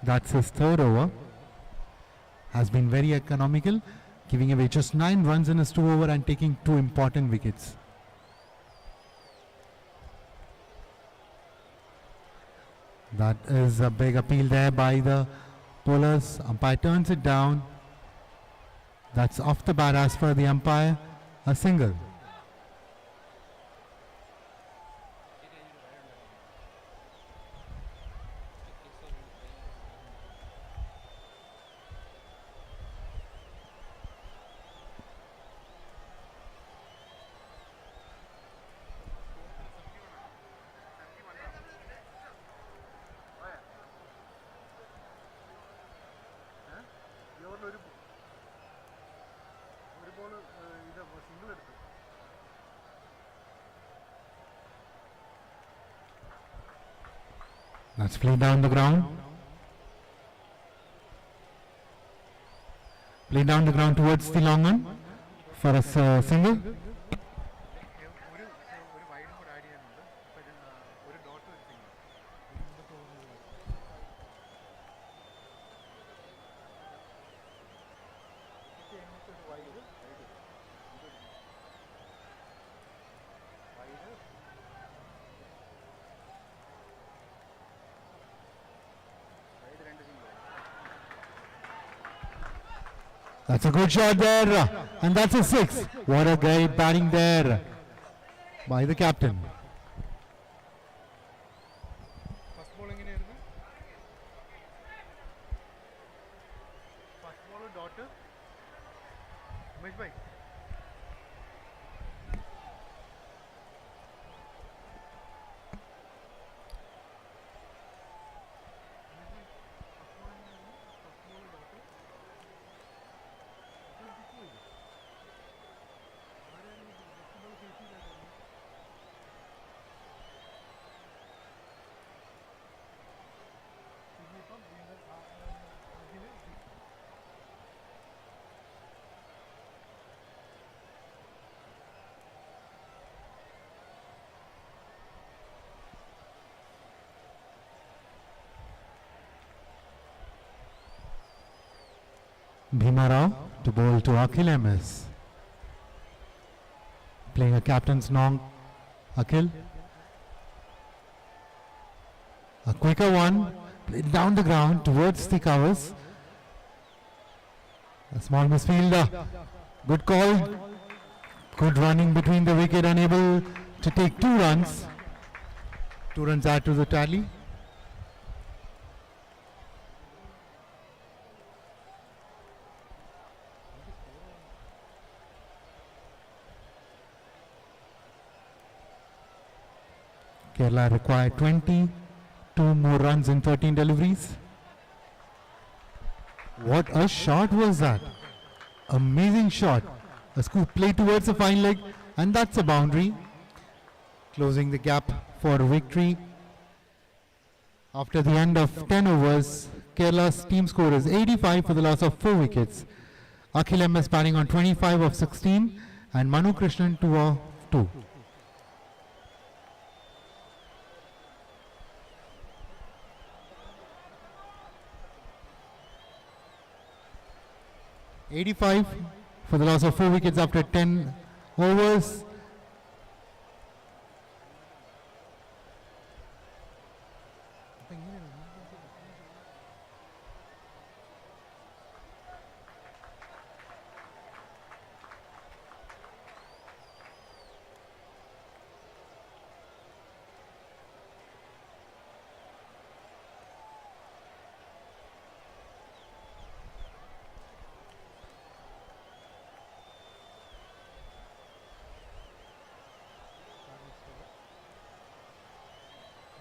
That's his third over. Has been very economical, giving away just 9 runs in his 2 over and taking 2 important wickets. That is a big appeal there by the bowlers. Umpire turns it down. That's off the bat as per the umpire. A single. That's played down the ground. Played down the ground towards the long one for a single. ഒരു വൈഡും കൂടെ add ചെയ്യാനുണ്ട്. അപ്പോൾ ഒരു dot ഒരു single. ഒരു wide രണ്ട് single. That's a good shot there, and that's a six. What a great batting there by the captain. First ball എങ്ങനെയായിരുന്നു? First ball dot Umesh bhai. Bhima Rao to bowl to Akhil MS. Playing a captain's long. Akhil. A quicker one. Played down the ground towards the covers. A small misfielder. Good call. Good running between the wicket. Unable to take 2 runs. 2 runs add to the tally. Kerala required 22 more runs in 13 deliveries. What a shot was that! Amazing shot. A scoop play towards the fine leg, and that's a boundary. Closing the gap for victory. After the end of 10 overs, Kerala's team score is 85 for the loss of 4 wickets. Akhil MS batting on 25 of 16 and Manu Krishnan 2 of 2. $85 for the loss of 4 wickets after 10 overs.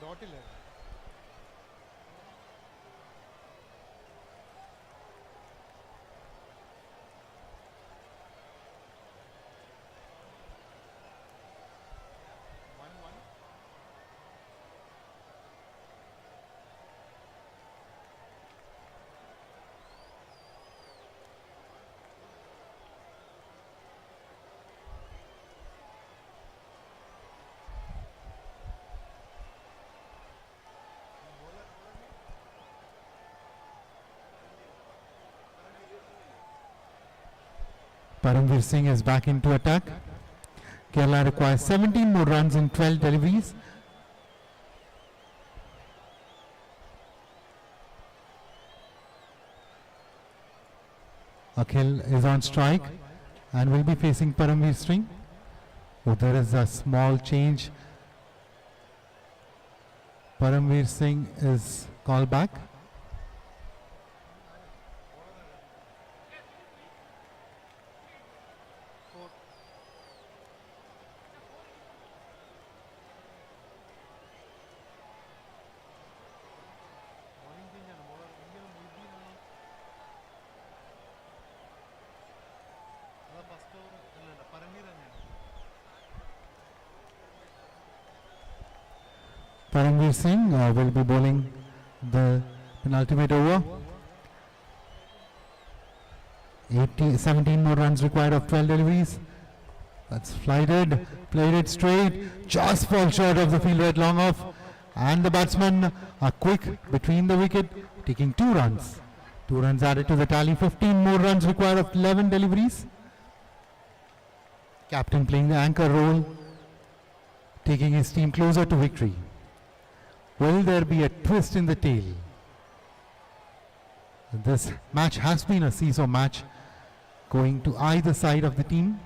ഡോട്ടില്ല. Paramveer Singh is back into attack. Kerala requires 17 more runs in 12 deliveries. Akhil is on strike and will be facing Paramveer Singh. Oh, there is a small change. Paramveer Singh is called back. Paramveer Singh will be bowling the penultimate over. 17 more runs required of 12 deliveries. That's flighted, played it straight, just fall short of the field right long off. And the batsmen are quick between the wicket, taking 2 runs. 2 runs added to the tally, 15 more runs required of 11 deliveries. Captain playing the anchor role, taking his team closer to victory. Will there be a twist in the tail? This match has been a seesaw match, going to either side of the team.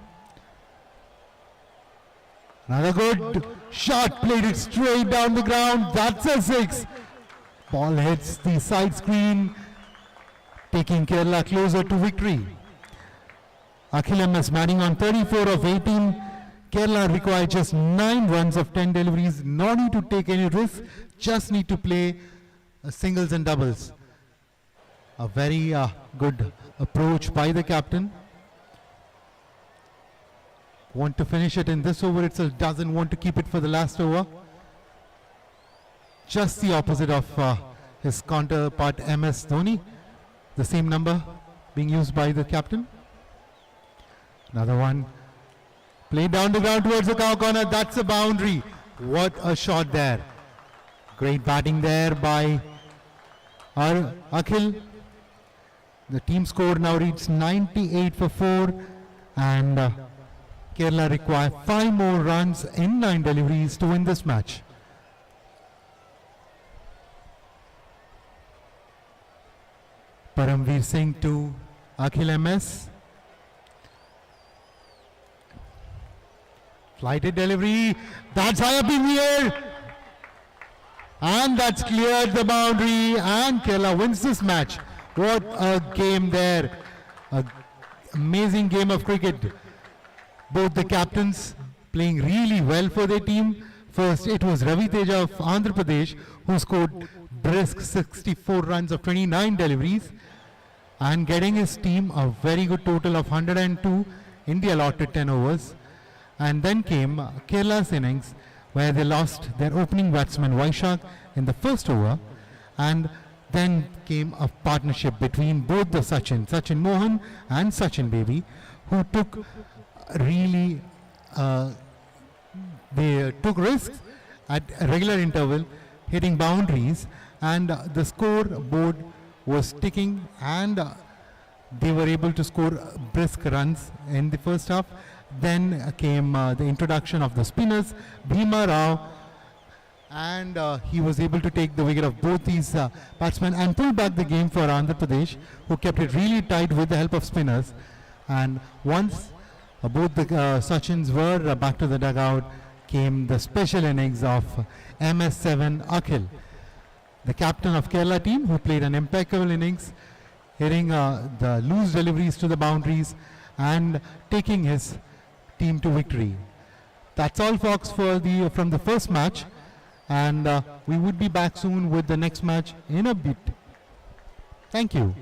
Another good shot, played it straight down the ground. That's a 6. Ball hits the side screen, taking Kerala closer to victory. Akhil MS batting on 34 of 18. Kerala require just 9 runs of 10 deliveries. No need to take any risk, just need to play singles and doubles. A very good approach by the captain. Want to finish it in this over itself, doesn't want to keep it for the last over. Just the opposite of his counterpart MS Dhoni. The same number being used by the captain. Another one. Played down the ground towards the cow corner. That's a boundary. What a shot there. Great batting there by our Akhil. The team score now reads 98 for 4. And Kerala require 5 more runs in 9 deliveries to win this match. Paramveer Singh to Akhil MS. Flighted delivery. That's high up in the air. And that's cleared the boundary. And Kerala wins this match. What a game there. An amazing game of cricket. Both the captains playing really well for their team. First, it was Ravi Teja of Andhra Pradesh who scored brisk 64 runs of 29 deliveries and getting his team a very good total of 102 in the allotted 10 overs. And then came Kerala's innings where they lost their opening batsman Vaishak in the first over, and then came a partnership between both the Sachin Mohan and Sachin Baby, who took really they took risks at a regular interval, hitting boundaries, and the scoreboard was ticking, and they were able to score brisk runs in the first half. Then came the introduction of the spinners, Bhima Rao, and he was able to take the wicket of both these batsmen and pull back the game for Andhra Pradesh, who kept it really tight with the help of spinners. And once both the Sachins were back to the dugout, came the special innings of MS7 Akhil, the captain of Kerala team, who played an impeccable innings, hitting the loose deliveries to the boundaries and taking his team to victory. That's all, folks, from the first match, and we would be back soon with the next match in a bit. Thank you,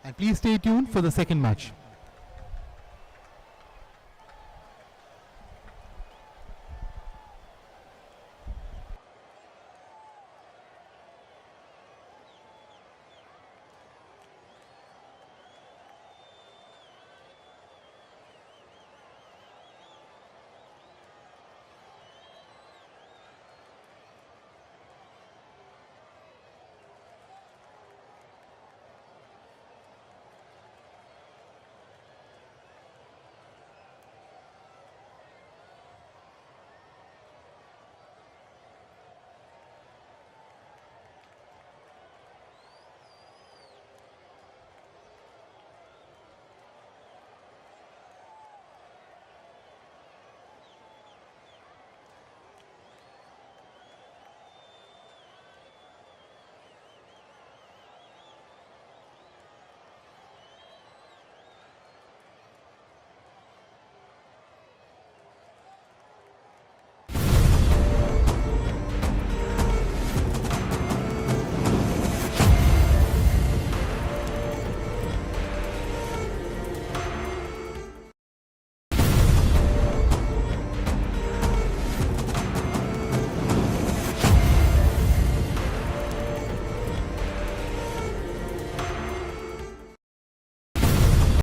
and please stay tuned for the second match.